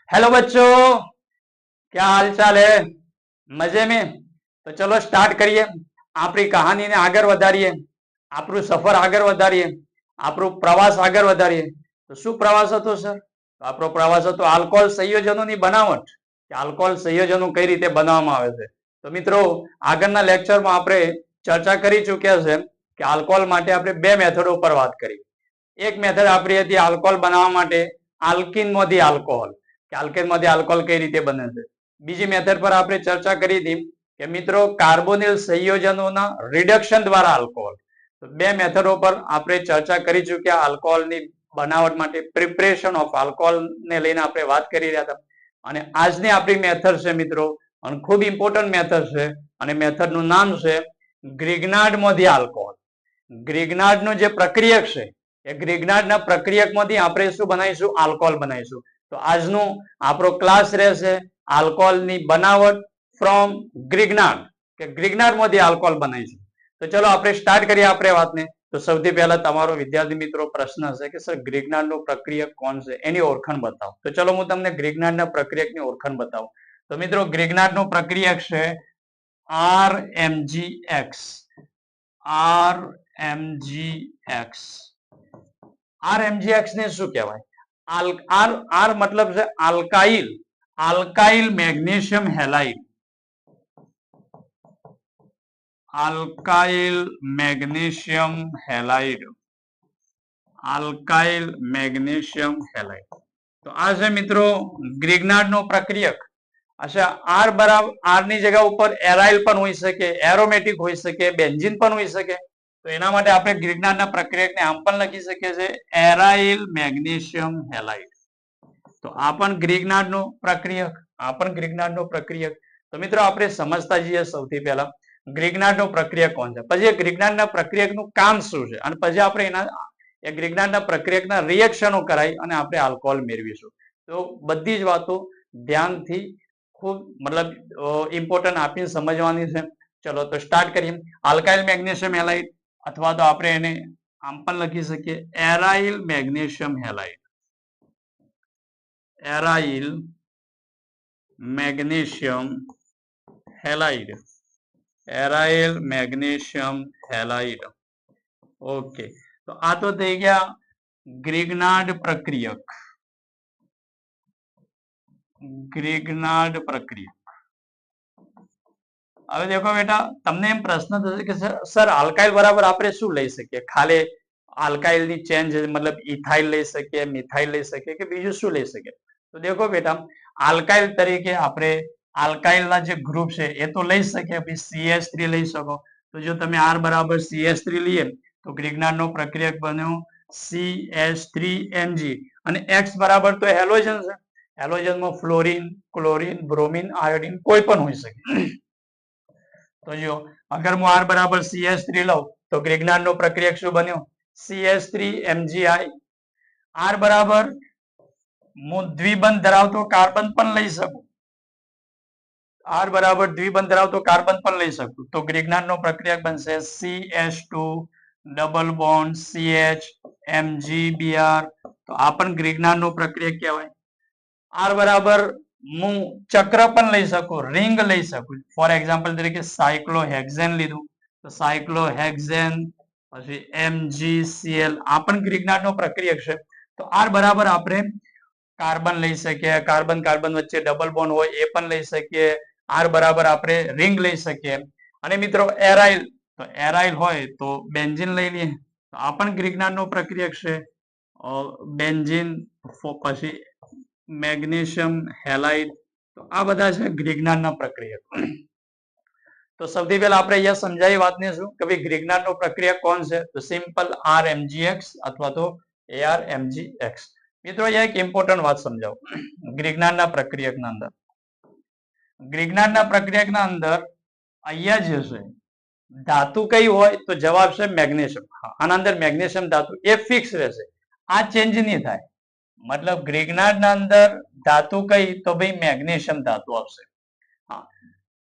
Hello बच्चों, क्या हाल चाल है? मजे में? तो चलो स्टार्ट करिए। આપણી કહાનીને આગળ વધારીએ, આપણું સફર આગળ વધારીએ, આપણો પ્રવાસ આગળ વધારીએ. તો શું પ્રવાસ હતો સર? આપણો પ્રવાસ હતો આલ્કોહોલ સંયોજનોની બનાવટ, કે આલ્કોહોલ સંયોજનો કઈ રીતે બનાવવામાં આવે છે. તો મિત્રો, આગળના લેક્ચરમાં આપણે ચર્ચા કરી ચૂક્યા છે કે આલ્કોહોલ માટે આપણે બે મેથડો પર વાત કરી. એક મેથડ આપણી હતી આલ્કોહોલ બનાવવા માટે આલ્કિનમાંથી આલ્કોહોલ, કે આલ્કેનમાંથી આલ્કોહોલ કઈ રીતે બને છે. બીજી મેથડ પર આપણે ચર્ચા કરી હતી કે મિત્રો કાર્બોનિલ સંયોજનોના રિડક્શન દ્વારા આલ્કોહોલ. તો બે મેથડો પર આપણે ચર્ચા કરી ચૂક્યા આલ્કોહોલની બનાવટ માટે પ્રિપરેશન ઓફ આલ્કોહોલ ને લઈને આપણે વાત કરી રહ્યા હતા. અને આજની આપણી મેથડ છે મિત્રો, અને ખૂબ ઇમ્પોર્ટન્ટ મેથડ છે, અને મેથડનું નામ છે ગ્રિગ્નાર્ડમાંથી આલ્કોહોલ. ગ્રિગ્નાર્ડનું જે પ્રક્રિયક છે એ ગ્રિગ્નાર્ડના પ્રક્રિયકમાંથી આપણે શું બનાવીશું? આલ્કોહોલ બનાવીશું. તો આજનો આપણો ક્લાસ રહેશે આલ્કોહોલની બનાવટ ફ્રોમ ગ્રિગ્નાર્ડ, કે ગ્રિગ્નાર્ડમાંથી આલ્કોહોલ બનાવીશું. તો ચલો આપણે સ્ટાર્ટ કરીએ આપણે વાતને. તો સૌથી પહેલા તમારો વિદ્યાર્થી મિત્રો પ્રશ્ન હશે કે સર ગ્રિગ્નાર્ડનો પ્રક્રિયક કોણ છે, એની ઓળખાણ બતાવો. તો ચલો હું તમને ગ્રિગ્નાર્ડના પ્રક્રિયકની ઓળખાણ બતાવું. તો મિત્રો ગ્રિગ્નાર્ડનો પ્રક્રિયક છે RMGX. RMGX. RMGX ને શું કહેવાય? R મતલબ છે alkyl, alkyl magnesium halide. Alkyl magnesium halide. Alkyl magnesium halide. તો આ છે મિત્રો ગ્રિગ્નાર્ડનો પ્રક્રિયક. અચ્છા, R બરાબર R ની જગ્યા ઉપર એરાઇલ પણ હોઈ શકે, એરોમેટિક હોઈ શકે, બેન્ઝીન પણ હોઈ શકે. તો એના માટે આપણે ગ્રિગ્નાર્ડના પ્રક્રિયકને આમ પણ લખી શકીએ છીએ એરાઇલ મેગ્નેશિયમ હેલાઇડ. તો આ પણ ગ્રિગ્નાર્ડનો પ્રક્રિયક, આ પણ ગ્રિગ્નાર્ડનો પ્રક્રિયક. તો મિત્રો આપણે સમજતા જઈએ સૌથી પહેલા ગ્રિગ્નાર્ડનો પ્રક્રિયક કોણ છે, પછી ગ્રિગ્નાર્ડના પ્રક્રિયકનું કામ શું છે, અને પછી આપણે એના ગ્રિગ્નાર્ડના પ્રક્રિયકના રિએક્શનો કરાવી અને આપણે આલ્કોહોલ મેળવીશું. તો બધી જ વાતો ધ્યાનથી ખૂબ મતલબ ઇમ્પોર્ટન્ટ આપીને સમજવાની છે. ચલો તો સ્ટાર્ટ કરીએ. આલ્કાઇલ મેગ્નેશિયમ હેલાઇડ, અથવા તો આપણે એને આમ પણ લખી શકીએ aryl magnesium halide. Aryl magnesium halide. Aryl magnesium halide. Okay, તો આ તો થઈ ગયા ગ્રિગ્નાર્ડ પ્રક્રિયક. ગ્રિગ્નાર્ડ પ્રક્રિયક. હવે દેખો બેટા, તમને એમ પ્રશ્ન થશે કે સર આલ્કાઇલ બરાબર આપણે શું લઈ શકીએ? ખાલી આલ્કાઇલની ચેન્જ મતલબ ઇથાઇલ લઈ શકીએ, મિથાઇલ લઈ શકીએ, કે બીજું શું લઈ શકીએ? તો દેખો બેટા, આલ્કાઇલ તરીકે આપણે આલ્કાઇલના જે ગ્રુપ છે એ તો લઈ શકીએ. CH3 લઈ શકો. તો જો તમે R બરાબર CH3 લઈએ તો ગ્રિગ્નાર્ડનો પ્રક્રિયક બન્યો CH3Mg, અને X બરાબર તો હેલોજન છે. હેલોજનમાં ફ્લોરિન, ક્લોરિન, બ્રોમિન, આયોડિન કોઈ પણ હોઈ શકે. તો જો અગર હું R બરાબર CH3 લઉં તો ગ્રિગ્નાર્ડનો પ્રક્રિયક શું બન્યો? CH3MgI. R બરાબર હું દ્વિબંધ ધરાવતો કાર્બન પણ લઈ શકું. R બરાબર દ્વિબંધ ધરાવતો કાર્બન પણ લઈ શકું. તો ગ્રિગ્નાર્ડનો પ્રક્રિયક બનશે CH2 double bond CH MgBr. તો આ પણ ગ્રિગ્નાર્ડનો પ્રક્રિયક કહેવાય. R બરાબર હું ચક્ર પણ લઈ શકું, રિંગ લઈ શકું. ફોર એક્ઝામ્પલ તરીકે સાયક્લોહેક્ઝેન લીધું તો સાયક્લોહેક્ઝેન, પછી MgCl. આ પણ ગ્રિગ્નાર્ડનો પ્રક્રિયક છે. તો R બરાબર આપણે કાર્બન લઈ શકીએ, કાર્બન કાર્બન વચ્ચે ડબલ બોન્ડ હોય એ પણ લઈ શકીએ. R બરાબર આપણે રિંગ લઈ શકીએ. અને મિત્રો એરાઇલ, તો એરાઇલ હોય તો બેન્ઝીન લઈ લઈએ. તો આ પણ ગ્રિગ્નાર્ડનો પ્રક્રિયક છે. બેન્ઝીન, પછી મેગ્નેશિયમ હેલાઇડ. તો આ બધા છે ગ્રિગ્નાર્ડના પ્રક્રિયક. તો સૌથી પહેલા આપણે અહીંયા સમજાવી વાતને શું કે ભાઈ ગ્રિગ્નાર્ડનો પ્રક્રિયક કોણ છે? તો સિમ્પલ RMGX અથવા તો ARMGX. મિત્રો અહીંયા એક ઇમ્પોર્ટન્ટ વાત સમજાવો. ગ્રિગ્નાર્ડના પ્રક્રિયકના અંદર, ગ્રિગ્નાર્ડના પ્રક્રિયકના અંદર અહીંયા જે છે ધાતુ કઈ હોય? તો જવાબ છે મેગ્નેશિયમ. આના અંદર મેગ્નેશિયમ ધાતુ એ ફિક્સ રહેશે, આ ચેન્જ નહીં થાય. મતલબ ગ્રિગ્નાર્ડના અંદર ધાતુ કઈ? તો ભાઈ મેગ્નેશિયમ ધાતુ આવશે.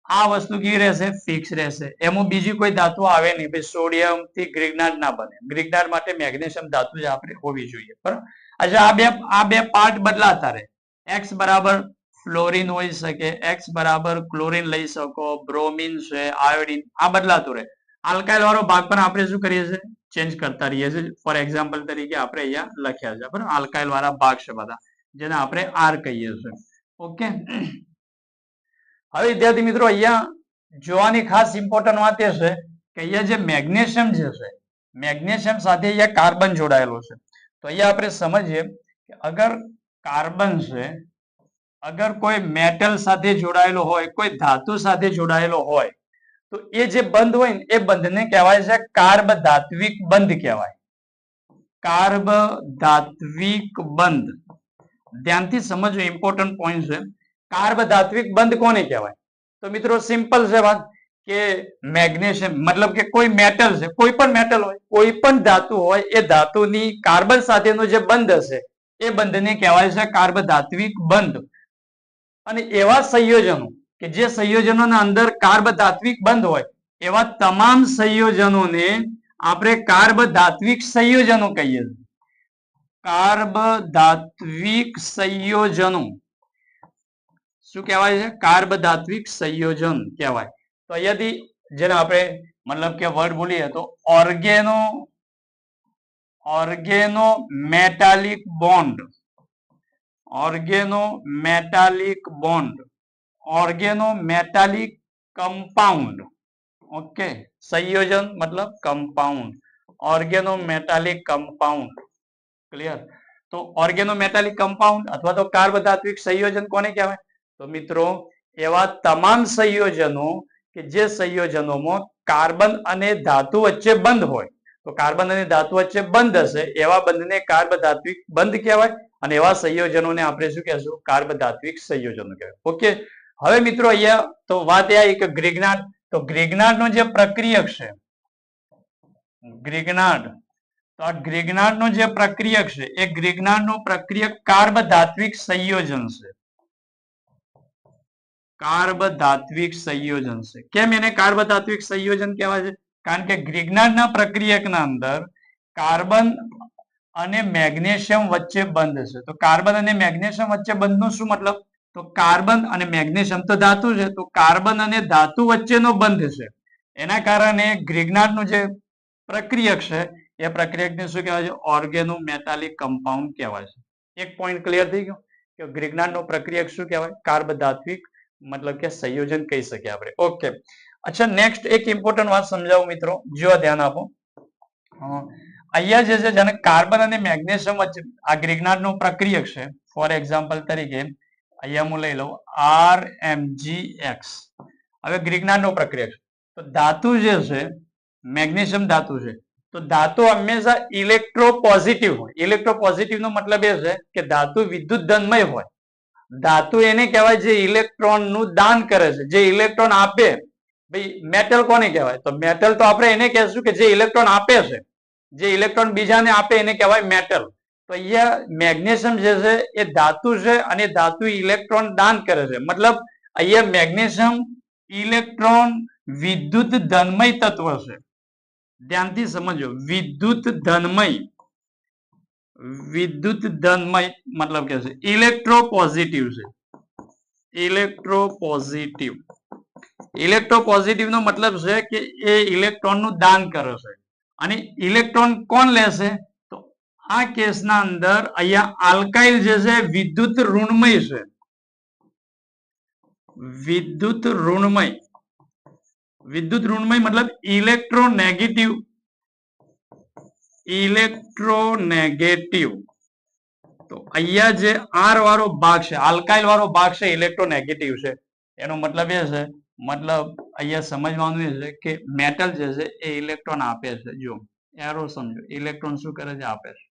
આ વસ્તુ કેવી રહેશે? ફિક્સ રહેશે. એમાં બીજી કોઈ ધાતુ આવે નહીં. ભાઈ સોડિયમ થી ગ્રિગ્નાર્ડ ના બને. ગ્રિગ્નાર્ડ માટે મેગ્નેશિયમ ધાતુ જ આપણે હોવી જોઈએ. બરાબર. અચ્છા, આ બે પાર્ટ બદલાતા રહે. એક્સ બરાબર ફ્લોરિન હોઈ શકે, એક્સ બરાબર ક્લોરિન લઈ શકો, બ્રોમિન છે, આયોડિન, આ બદલાતું રહે. આલ્કાઇલ વાળો ભાગ પણ આપણે શું કરીએ છીએ, ચેન્જ કરતા રહીએ છીએ. ફોર એક્ઝામ્પલ તરીકે આપણે અહીંયા લખ્યા છે, બરાબર, આલ્કાઇલ વાળા ભાગ છે બધા, જેને આપણે આર કહીએ છીએ. ઓકે, હવે વિદ્યાર્થી મિત્રો અહીંયા જોવાની ખાસ ઇમ્પોર્ટન્ટ વાત એ છે કે અહીંયા જે મેગ્નેશિયમ જે છે, મેગ્નેશિયમ સાથે અહીંયા કાર્બન જોડાયેલો છે. તો અહીંયા આપણે સમજીએ કે અગર કાર્બન છે, અગર કોઈ મેટલ સાથે જોડાયેલો હોય, કોઈ ધાતુ સાથે જોડાયેલો હોય, તો એ જે બંધ હોય ને એ બંધને કહેવાય છે કાર્બ ધાત્વિક બંધ કહેવાય. કાર્બ ધાત્વિક બંધ. ધ્યાનથી સમજો, ઇમ્પોર્ટન્ટ પોઈન્ટ છે. કાર્બ ધાત્વિક બંધ કોને કહેવાય? તો મિત્રો સિમ્પલ છે વાત કે મેગ્નેશિયમ મતલબ કે કોઈ મેટલ છે, કોઈ પણ મેટલ હોય, કોઈ પણ ધાતુ હોય, એ ધાતુની કાર્બન સાથેનો જે બંધ હશે એ બંધને કહેવાય છે કાર્બ ધાત્વિક બંધ. અને એવા સંયોજનો કે જે સંયોજનોના અંદર કાર્બ ધાત્વિક બંધ હોય, એવા તમામ સંયોજનોને આપણે કાર્બ ધાત્વિક સંયોજનો કહીએ છીએ. કાર્બ ધાત્વિક સંયોજનો શું કહેવાય છે? કાર્બ ધાત્વિક સંયોજન કહેવાય. તો અહીંયાથી જેને આપણે મતલબ કે વર્ડ બોલીએ તો organo metallic bond, organo metallic bond, organo metallic compound. Okay, સંયોજન મતલબ compound, organo metallic compound. Clear? તો ઓર્ગેનો મેટાલિક કમ્પાઉન્ડ અથવા તો કાર્બ ધાત્વિક સંયોજન કોને કહેવાય? તો મિત્રો એવા તમામ સંયોજનો કે જે સંયોજનોમાં કાર્બન અને ધાતુ વચ્ચે બંધ હોય, તો કાર્બન અને ધાતુ વચ્ચે બંધ હશે એવા બંધને કાર્બ ધાત્વિક બંધ કહેવાય. અને એવા સંયોજનોને આપણે શું કહેશું? કાર્બ ધાત્વિક સંયોજનો કહેવાય. ઓકે, હવે મિત્રો અહીંયા તો વાત એ આવી કે ગ્રિગ્નાર્ડ, તો ગ્રિગ્નાર્ડનો જે પ્રક્રિયક છે, ગ્રિગ્નાર્ડ, તો આ ગ્રિગ્નાર્ડનો જે પ્રક્રિયક છે એ ગ્રિગ્નાર્ડનો પ્રક્રિયક કાર્બ ધાત્વિક સંયોજન છે. કાર્બ ધાત્વિક સંયોજન છે. કેમ એને કાર્બ ધાત્વિક સંયોજન કહેવાય છે? કારણ કે ગ્રિગ્નાર્ડના પ્રક્રિયકના અંદર કાર્બન અને મેગ્નેશિયમ વચ્ચે બંધ છે. તો કાર્બન અને મેગ્નેશિયમ વચ્ચે બંધનો શું મતલબ? તો કાર્બન અને મેગ્નેશિયમ તો ધાતુ છે, તો કાર્બન અને ધાતુ વચ્ચેનો બંધ છે. એના કારણે ગ્રિગ્નાર્ડનું જે પ્રક્રિયક છે એ પ્રક્રિયકને શું કહેવાય છે? ઓર્ગેનો મેટાલિક કમ્પાઉન્ડ કહેવાય છે. એક પોઈન્ટ ક્લિયર થઈ ગયો કે ગ્રિગ્નાર્ડનો પ્રક્રિયક શું કહેવાય? કાર્બ ધાત્વિક મતલબ કે સંયોજન કહી શકીએ આપણે. ઓકે, અચ્છા, નેક્સ્ટ એક ઇમ્પોર્ટન્ટ વાત સમજાવું મિત્રો, જો ધ્યાન આપો. અહીંયા જે છે જેને કાર્બન અને મેગ્નેશિયમ વચ્ચે આ ગ્રિગ્નાર્ડનો પ્રક્રિયક છે. ફોર એક્ઝામ્પલ તરીકે અહીંયા હું લઈ લઉં RMgX. હવે ગ્રિગ્નાર્ડનો પ્રક્રિયક છે, તો ધાતુ જે છે મેગ્નેશિયમ ધાતુ છે, તો ધાતુ હંમેશા ઇલેક્ટ્રોપોઝિટિવ હોય. ઇલેક્ટ્રોપોઝિટિવ નો મતલબ એ છે કે ધાતુ વિદ્યુત ધનમય હોય. ધાતુ એને કહેવાય જે ઇલેક્ટ્રોન નું દાન કરે છે, જે ઇલેક્ટ્રોન આપે. ભાઈ મેટલ કોને કહેવાય? તો મેટલ તો આપણે એને કહેશું કે જે ઇલેક્ટ્રોન આપે છે, જે ઇલેક્ટ્રોન બીજાને આપે એને કહેવાય મેટલ. તો અહીંયા મેગ્નેશિયમ જે છે એ ધાતુ છે અને ધાતુ ઇલેક્ટ્રોન દાન કરે છે. મતલબ અહીંયા મેગ્નેશિયમ ઇલેક્ટ્રોન વિદ્યુત ધનમય તત્વ છે. ધ્યાનથી સમજો, વિદ્યુત ધનમય, વિદ્યુત ધનમય મતલબ કે છે ઇલેક્ટ્રોપોઝિટિવ છે. ઇલેક્ટ્રોપોઝિટિવ, ઇલેક્ટ્રોપોઝિટિવ નો મતલબ છે કે એ ઇલેક્ટ્રોન નું દાન કરે છે. અને ઇલેક્ટ્રોન કોણ લેશે? તો આ કેસના અંદર અહીંયા આલ્કાઇલ જે છે વિદ્યુત ઋણમય છે. વિદ્યુત ઋણમય, વિદ્યુત ઋણમય મતલબ ઇલેક્ટ્રોનેગેટિવ, ઇલેક્ટ્રોનેગેટિવ. તો અહીંયા જે આર વાળો ભાગ છે, આલ્કાઇલ વાળો ભાગ છે, ઇલેક્ટ્રોનેગેટિવ છે. એનો મતલબ એ છે, મતલબ અહીંયા સમજવાનું એ છે કે મેટલ જે છે એ ઇલેક્ટ્રોન આપે છે. જો એરો સમજો, ઇલેક્ટ્રોન શું કરે છે? આપે છે.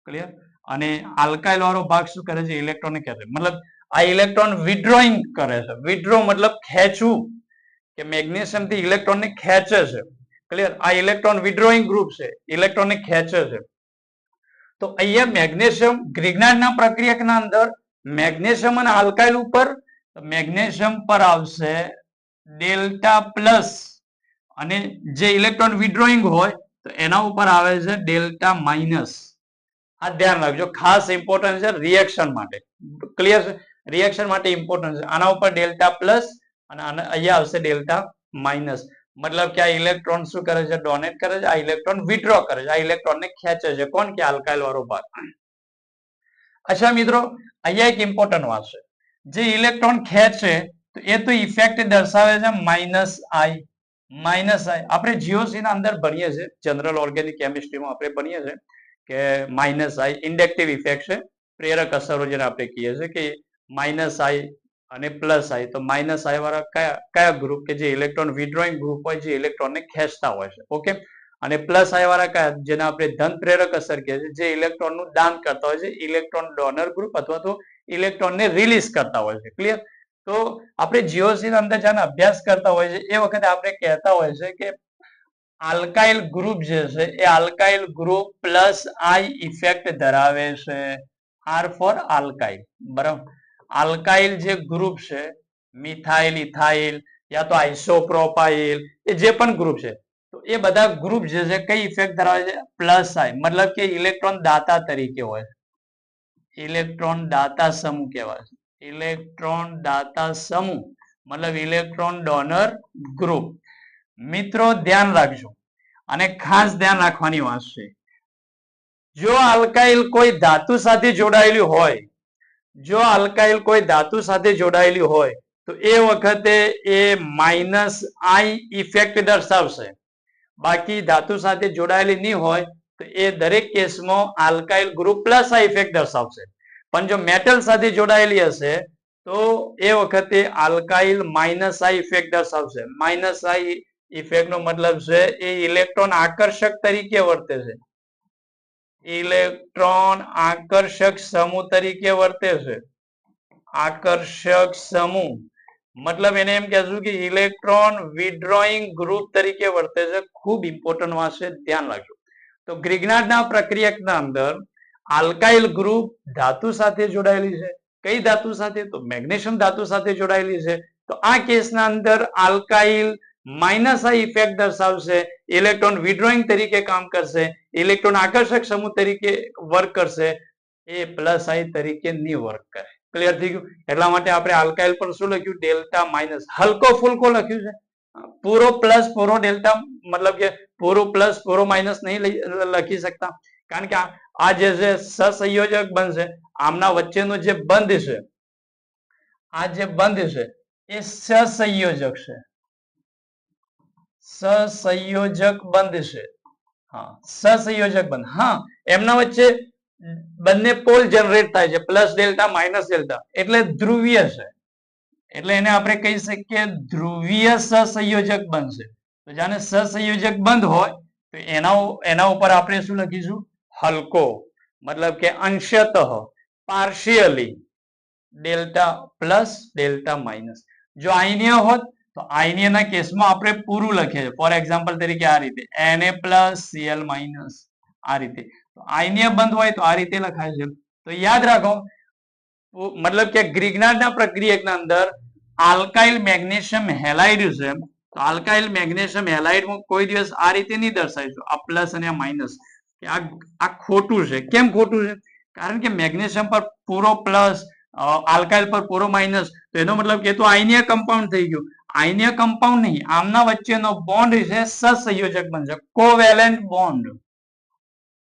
ક્લિયર? અને આલ્કાઇલ વાળો ભાગ શું કરે છે? ઇલેક્ટ્રોન ખેંચે. મતલબ આ ઇલેક્ટ્રોન વિડ્રોઈંગ કરે છે. વિડ્રો મતલબ ખેંચવું, કે મેગ્નેશિયમ થી ઇલેક્ટ્રોન ને ખેંચે છે. ક્લિયર? આ ઇલેક્ટ્રોન વિડ્રોઈંગ ગ્રુપ છે, ઇલેક્ટ્રોન ને ખેંચે છે. તો અહીંયા મેગ્નેશિયમ ગ્રિગ્નાર્ડના પ્રક્રિયકના અંદર મેગ્નેશિયમ અને આલ્કાઇલ ઉપર મેગ્નેશિયમ પર આવશે ડેલ્ટા પ્લસ, અને જે ઇલેક્ટ્રોન વિડ્રોઈંગ હોય તો એના ઉપર આવે છે ડેલ્ટા માઇનસ. આ ધ્યાન રાખજો, ખાસ ઇમ્પોર્ટન્ટ છે રિએક્શન માટે. ક્લિયર છે? રિએક્શન માટે ઇમ્પોર્ટન્ટ છે. આના ઉપર ડેલ્ટા પ્લસ અને અહીંયા આવશે ડેલ્ટા માઇનસ. મતલબ કે આ ઇલેક્ટ્રોન શું કરે છે? ડોનેટ કરે છે. આ ઇલેક્ટ્રોન વિથડ્રો કરે છે. આ ઇલેક્ટ્રોન ને ખેંચે છે. કોણ? કે આલ્કાઇલ વાળો ભાગ. અચ્છા મિત્રો, અહીંયા એક ઇમ્પોર્ટન્ટ વાત છે. જે ઇલેક્ટ્રોન ખેંચે તો એ તો ઇફેક્ટ દર્શાવે છે માઇનસ આઈ. માઇનસ આઈ આપણે જીઓસી ના અંદર ભણીએ છીએ, જનરલ ઓર્ગેનિક કેમિસ્ટ્રીમાં આપણે ભણીએ છીએ કે માઇનસ આઈ ઇન્ડક્ટિવ ઇફેક્ટ છે, પ્રેરક અસરો જેને આપણે કહીએ છીએ કે માઇનસ આઈ અને પ્લસ આઈ. તો માઇનસ આઈ વાળા કયા ગ્રુપ? કે જે ઇલેક્ટ્રોન વિથડ્રોઈંગ ગ્રુપ હોય, જે ઇલેક્ટ્રોનને ખેંચતા હોય છે. ઓકે. અને પ્લસ આઈ વાળા કયા? જેને આપણે ધન પ્રેરક અસર કહીએ છીએ, જે ઇલેક્ટ્રોનનું દાન કરતા હોય છે, ઇલેક્ટ્રોન ડોનર ગ્રુપ અથવા તો ઇલેક્ટ્રોનને રિલીઝ કરતા હોય છે. ક્લિયર? તો આપણે જીઓસી ના અંદર જ્યારે અભ્યાસ કરતા હોય છે એ વખતે આપણે કહેતા હોય છે કે આલ્કાઇલ ગ્રુપ જે છે એ alkyl group plus I effect ધરાવે છે. R for alkyl. બરાબર. આલ્કાઇલ જે ગ્રુપ છે, મિથાઇલ, ઇથાઇલ યા તો આઇસોપ્રોપાઇલ, એ જે પણ ગ્રુપ છે તો એ બધા ગ્રુપ જે છે કઈ ઇફેક્ટ ધરાવે છે? પ્લસ આઈ. મતલબ કે ઇલેક્ટ્રોન દાતા તરીકે હોય છે. ઇલેક્ટ્રોન દાતા સમૂહ કહેવાય છે. ઇલેક્ટ્રોન દાતા સમૂહ મતલબ ઇલેક્ટ્રોન ડોનર ગ્રુપ. મિત્રો ધ્યાન રાખજો અને ખાસ ધ્યાન રાખવાની વાત છે, જો આલ્કાઇલ કોઈ ધાતુ સાથે જોડાયેલી હોય, જો આલ્કાઇલ કોઈ ધાતુ સાથે જોડાયેલી હોય તો એ વખતે એ માઇનસ આઈ ઇફેક્ટ દર્શાવશે. બાકી ધાતુ સાથે જોડાયેલી નહીં હોય તો એ દરેક કેસમાં alkyl group plus I effect દર્શાવશે. પણ જો મેટલ સાથે જોડાયેલી હશે તો એ વખતે આલ્કાઇલ માઇનસ આઈ ઇફેક્ટ દર્શાવશે. માઇનસ આઈ ઇફેક્ટ નો મતલબ છે એ ઇલેક્ટ્રોન આકર્ષક તરીકે વર્તે છે. ઇલેક્ટ્રોન આકર્ષક સમૂહ તરીકે વર્તે છે. આકર્ષક સમૂહ મતલબ એને એમ કહેશું કે ઇલેક્ટ્રોન વિથડ્રોઈંગ ગ્રુપ તરીકે વર્તે છે. ખૂબ ઇમ્પોર્ટન્ટ વાત છે, ધ્યાન રાખજો. તો ગ્રિગ્નાર્ડના પ્રક્રિયકના અંદર આલ્કાઇલ ગ્રુપ ધાતુ સાથે જોડાયેલી છે. કઈ ધાતુ સાથે? તો મેગ્નેશિયમ ધાતુ સાથે જોડાયેલી છે. તો આ કેસના અંદર આલ્કાઇલ માઇનસ આઈ ઇફેક્ટ દર્શાવશે. ઇલેક્ટ્રોન વિથડ્રોઈંગ તરીકે કામ કરશે. ઇલેક્ટ્રોન આકર્ષક સમૂહ તરીકે વર્ક કરશે. એ પ્લસ આઈ તરીકે નહીં વર્ક કરે. ક્લિયર થઈ ગયું? એટલા માટે આપણે આલ્કાઇલ પર શું લખ્યું? Delta minus. હલકો ફુલકો લખ્યું છે. પૂરો પ્લસ પૂરો ડેલ્ટા મતલબ કે પૂરો પ્લસ પૂરો માઇનસ નહીં લખી શકતા, કારણ કે આ જે છે સહસંયોજક બનશે. આમના વચ્ચેનો જે બંધ છે, આ જે બંધ છે એ સહસંયોજક છે. સહસંયોજક બંધ છે. હા, સહસંયોજક બંધ. હા, એમના વચ્ચે બંને પોલ જનરેટ થાય છે, પ્લસ ડેલ્ટા માઇનસ ડેલ્ટા, એટલે ધ્રુવીય છે. એટલે એને આપણે કહી શકીએ ધ્રુવીય સહસંયોજક બનશે. તો જાણે સહસંયોજક બંધ હોય તો એના ઉપર આપણે શું લખીશું? હલકો. મતલબ કે અંશતઃ, partially delta plus delta minus. જો આયનીય હોત તો આયનીયના કેસમાં આપણે પૂરું લખીએ છીએ. ફોર એક્ઝામ્પલ તરીકે આ રીતે Na પ્લસ Cl માઇનસ, આ રીતે. આયનીય બંધ હોય તો આ રીતે લખાય છે. તો યાદ રાખો, મતલબ કે ગ્રિગ્નાર્ડના પ્રક્રિયકના અંદર આલ્કાઇલ મેગ્નેશિયમ હેલાઇડ છે. તો આલ્કાઇલ મેગ્નેશિયમ હેલાઇડમાં કોઈ દિવસ આ રીતે નહીં દર્શાવીશું, આ પ્લસ અને આ માઇનસ. આ ખોટું છે. કેમ ખોટું છે? કારણ કે મેગ્નેશિયમ પર પૂરો પ્લસ, આલ્કાઇલ પર પૂરો માઇનસ, તો એનો મતલબ કે તો આયનીય કમ્પાઉન્ડ થઈ ગયું. આયનીય કમ્પાઉન્ડ નહીં, આમના વચ્ચેનો બોન્ડ છે સહસંયોજક બનશે. Covalent bond.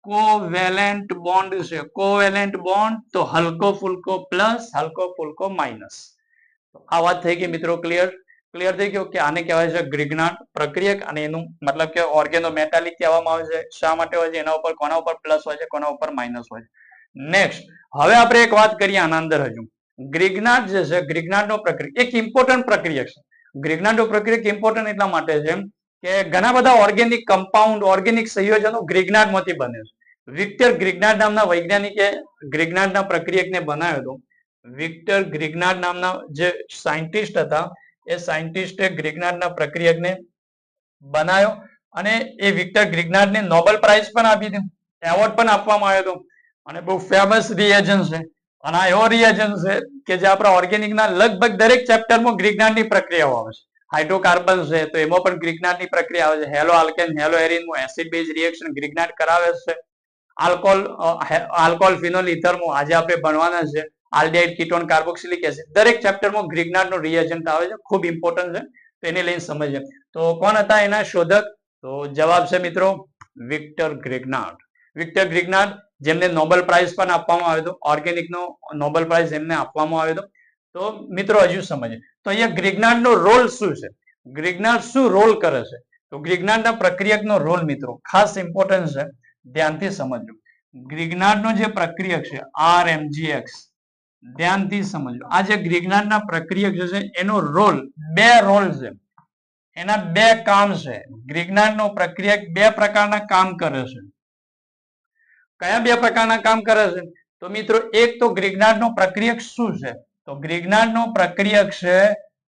કોવેલેન્ટ બોન્ડ છે. કોવેલેન્ટ બોન્ડ તો હલકો ફુલકો પ્લસ, હલકો ફુલકો માઇનસ. આ વાત થઈ ગઈ મિત્રો. ક્લિયર થઈ ગયું કે આને કહેવાય છે ગ્રિગ્નાર્ડ પ્રક્રિયક, અને એનું મતલબ કે ઓર્ગેનોમેટાલિક કહેવામાં આવે છે. શા માટે હોય છે? એના ઉપર કોના ઉપર પ્લસ હોય છે, કોના ઉપર માઇનસ હોય છે. નેક્સ્ટ, હવે આપણે એક વાત કરીએ આના અંદર હજુ. ગ્રિગ્નાર્ડ જે છે, ગ્રિગ્નાર્ડનો પ્રક્રિયક એક ઇમ્પોર્ટન્ટ પ્રક્રિયક છે. ગ્રિગ્નાર્ડનો પ્રક્રિયક ઇમ્પોર્ટન્ટ એટલા માટે છે કે ઘણા બધા ઓર્ગેનિક કમ્પાઉન્ડ, ઓર્ગેનિક સંયોજનો ગ્રિગ્નાર્ડમાંથી બને છે. વિક્ટર ગ્રિગ્નાર્ડ નામના વૈજ્ઞાનિકે ગ્રિગ્નાર્ડના પ્રક્રિયકને બનાવ્યો હતો. વિક્ટર ગ્રિગ્નાર્ડ નામના જે સાયન્ટિસ્ટ હતા, એ સાયન્ટિસ્ટે ગ્રિગ્નાર્ડના પ્રક્રિયકને બનાવ્યો, અને એ વિક્ટર ગ્રિગ્નાર્ડને નોબેલ પ્રાઇઝ પણ આપી હતી, એવોર્ડ પણ આપવામાં આવ્યો હતો. અને બહુ ફેમસ રિએજન્ટ છે. અને આ એવો રિએજન્ટ છે કે જે આપણા ઓર્ગેનિકના લગભગ દરેક ચેપ્ટરમાં ગ્રિગ્નાર્ડની પ્રક્રિયાઓ આવે છે. હાઇડ્રોકાર્બન છે તો એમાં પણ ગ્રિગ્નાર્ડની પ્રક્રિયા આવે છે. હેલો આલ્કેન, હેલો એરિનમાં એસિડ બેઝ રિએક્શન ગ્રિગ્નાર્ડ કરાવે છે. આલ્કોહોલ ફિનોલ ઇથરમાં આજે આપણે ભણવાના છે. આલ્ડિહાઇડ કીટોન કાર્બોક્સિલિક એસિડ દરેક ચેપ્ટરમાં ગ્રિગ્નાર્ડનો રિએજન્ટ આવે છે, ખૂબ ઇમ્પોર્ટન્ટ છે, તો એને લઈને સમજીએ. તો કોણ હતા એના શોધક? તો જવાબ છે મિત્રો વિક્ટર ગ્રિગ્નાર્ડ. વિક્ટર ગ્રિગ્નાર્ડ જેમને નોબેલ પ્રાઇઝ પણ આપવામાં આવ્યો હતો, ઓર્ગેનિકનો નોબેલ પ્રાઇઝ એમને આપવામાં આવ્યો હતો. તો મિત્રો હજુ સમજીએ તો અહીંયા ગ્રિગ્નાર્ડનો રોલ શું છે, ગ્રિગ્નાર્ડ શું રોલ કરે છે? તો ગ્રિગ્નાર્ડના પ્રક્રિયકનો રોલ મિત્રો ખાસ ઇમ્પોર્ટન્ટ છે, ધ્યાનથી સમજો. ગ્રિગ્નાર્ડનો જે પ્રક્રિયક છે RMGX, ધ્યાનથી સમજો. આ જે ગ્રિગ્નાર્ડના પ્રક્રિયક છે એનો રોલ, બે રોલ છે, એના બે કામ છે. ગ્રિગ્નાર્ડનો પ્રક્રિયક બે પ્રકારના કામ કરે છે. કયા બે પ્રકારના કામ કરે છે? તો મિત્રો એક તો ગ્રિગ્નાર્ડનો પ્રક્રિયક શું છે? તો ગ્રિગ્નાર્ડનો પ્રક્રિયક છે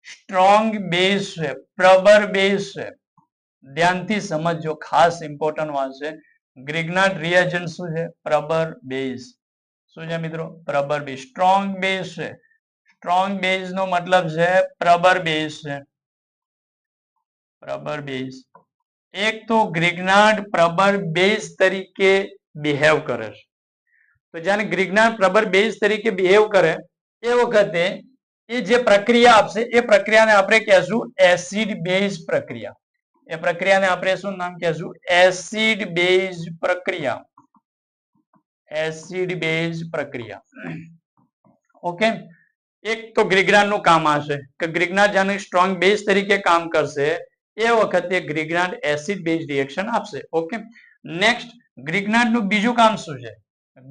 સ્ટ્રોંગ બેઝ છે, પ્રબળ બેઝ છે. ધ્યાનથી સમજો, ખાસ ઇમ્પોર્ટન્ટ વાત છે. ગ્રિગ્નાર્ડ રિએજન્ટ શું છે? પ્રબળ બેઝ. શું છે મિત્રો? પ્રબળ બેઝ. સ્ટ્રોંગ બેઝ છે. સ્ટ્રોંગ બેઝ નો મતલબ છે પ્રબળ બેઝ છે. પ્રબળ બેઝ. એક તો ગ્રિગ્નાર્ડ પ્રબળ બેઝ તરીકે બિહેવ કરે છે. તો જ્યારે ગ્રિગ્નાર્ડ પ્રબળ બેઝ તરીકે બિહેવ કરે એ વખતે એ જે પ્રક્રિયા આપશે એ પ્રક્રિયાને આપણે કહેશું એસિડ બેઝ પ્રક્રિયા. એ પ્રક્રિયાને આપણે શું નામ કહેશું? એસિડ બેઝ પ્રક્રિયા. એસિડ બેઝ પ્રક્રિયા. ઓકે. એક તો ગ્રિગ્નાર્ડનું કામ આ છે કે ગ્રિગ્નાર્ડ જ્યારે સ્ટ્રોંગ બેઝ તરીકે કામ કરશે એ વખતે ગ્રિગ્નાર્ડ એસિડ બેઝ રિએક્શન આપશે. ઓકે. નેક્સ્ટ, ગ્રિગ્નાર્ડનું બીજું કામ શું છે?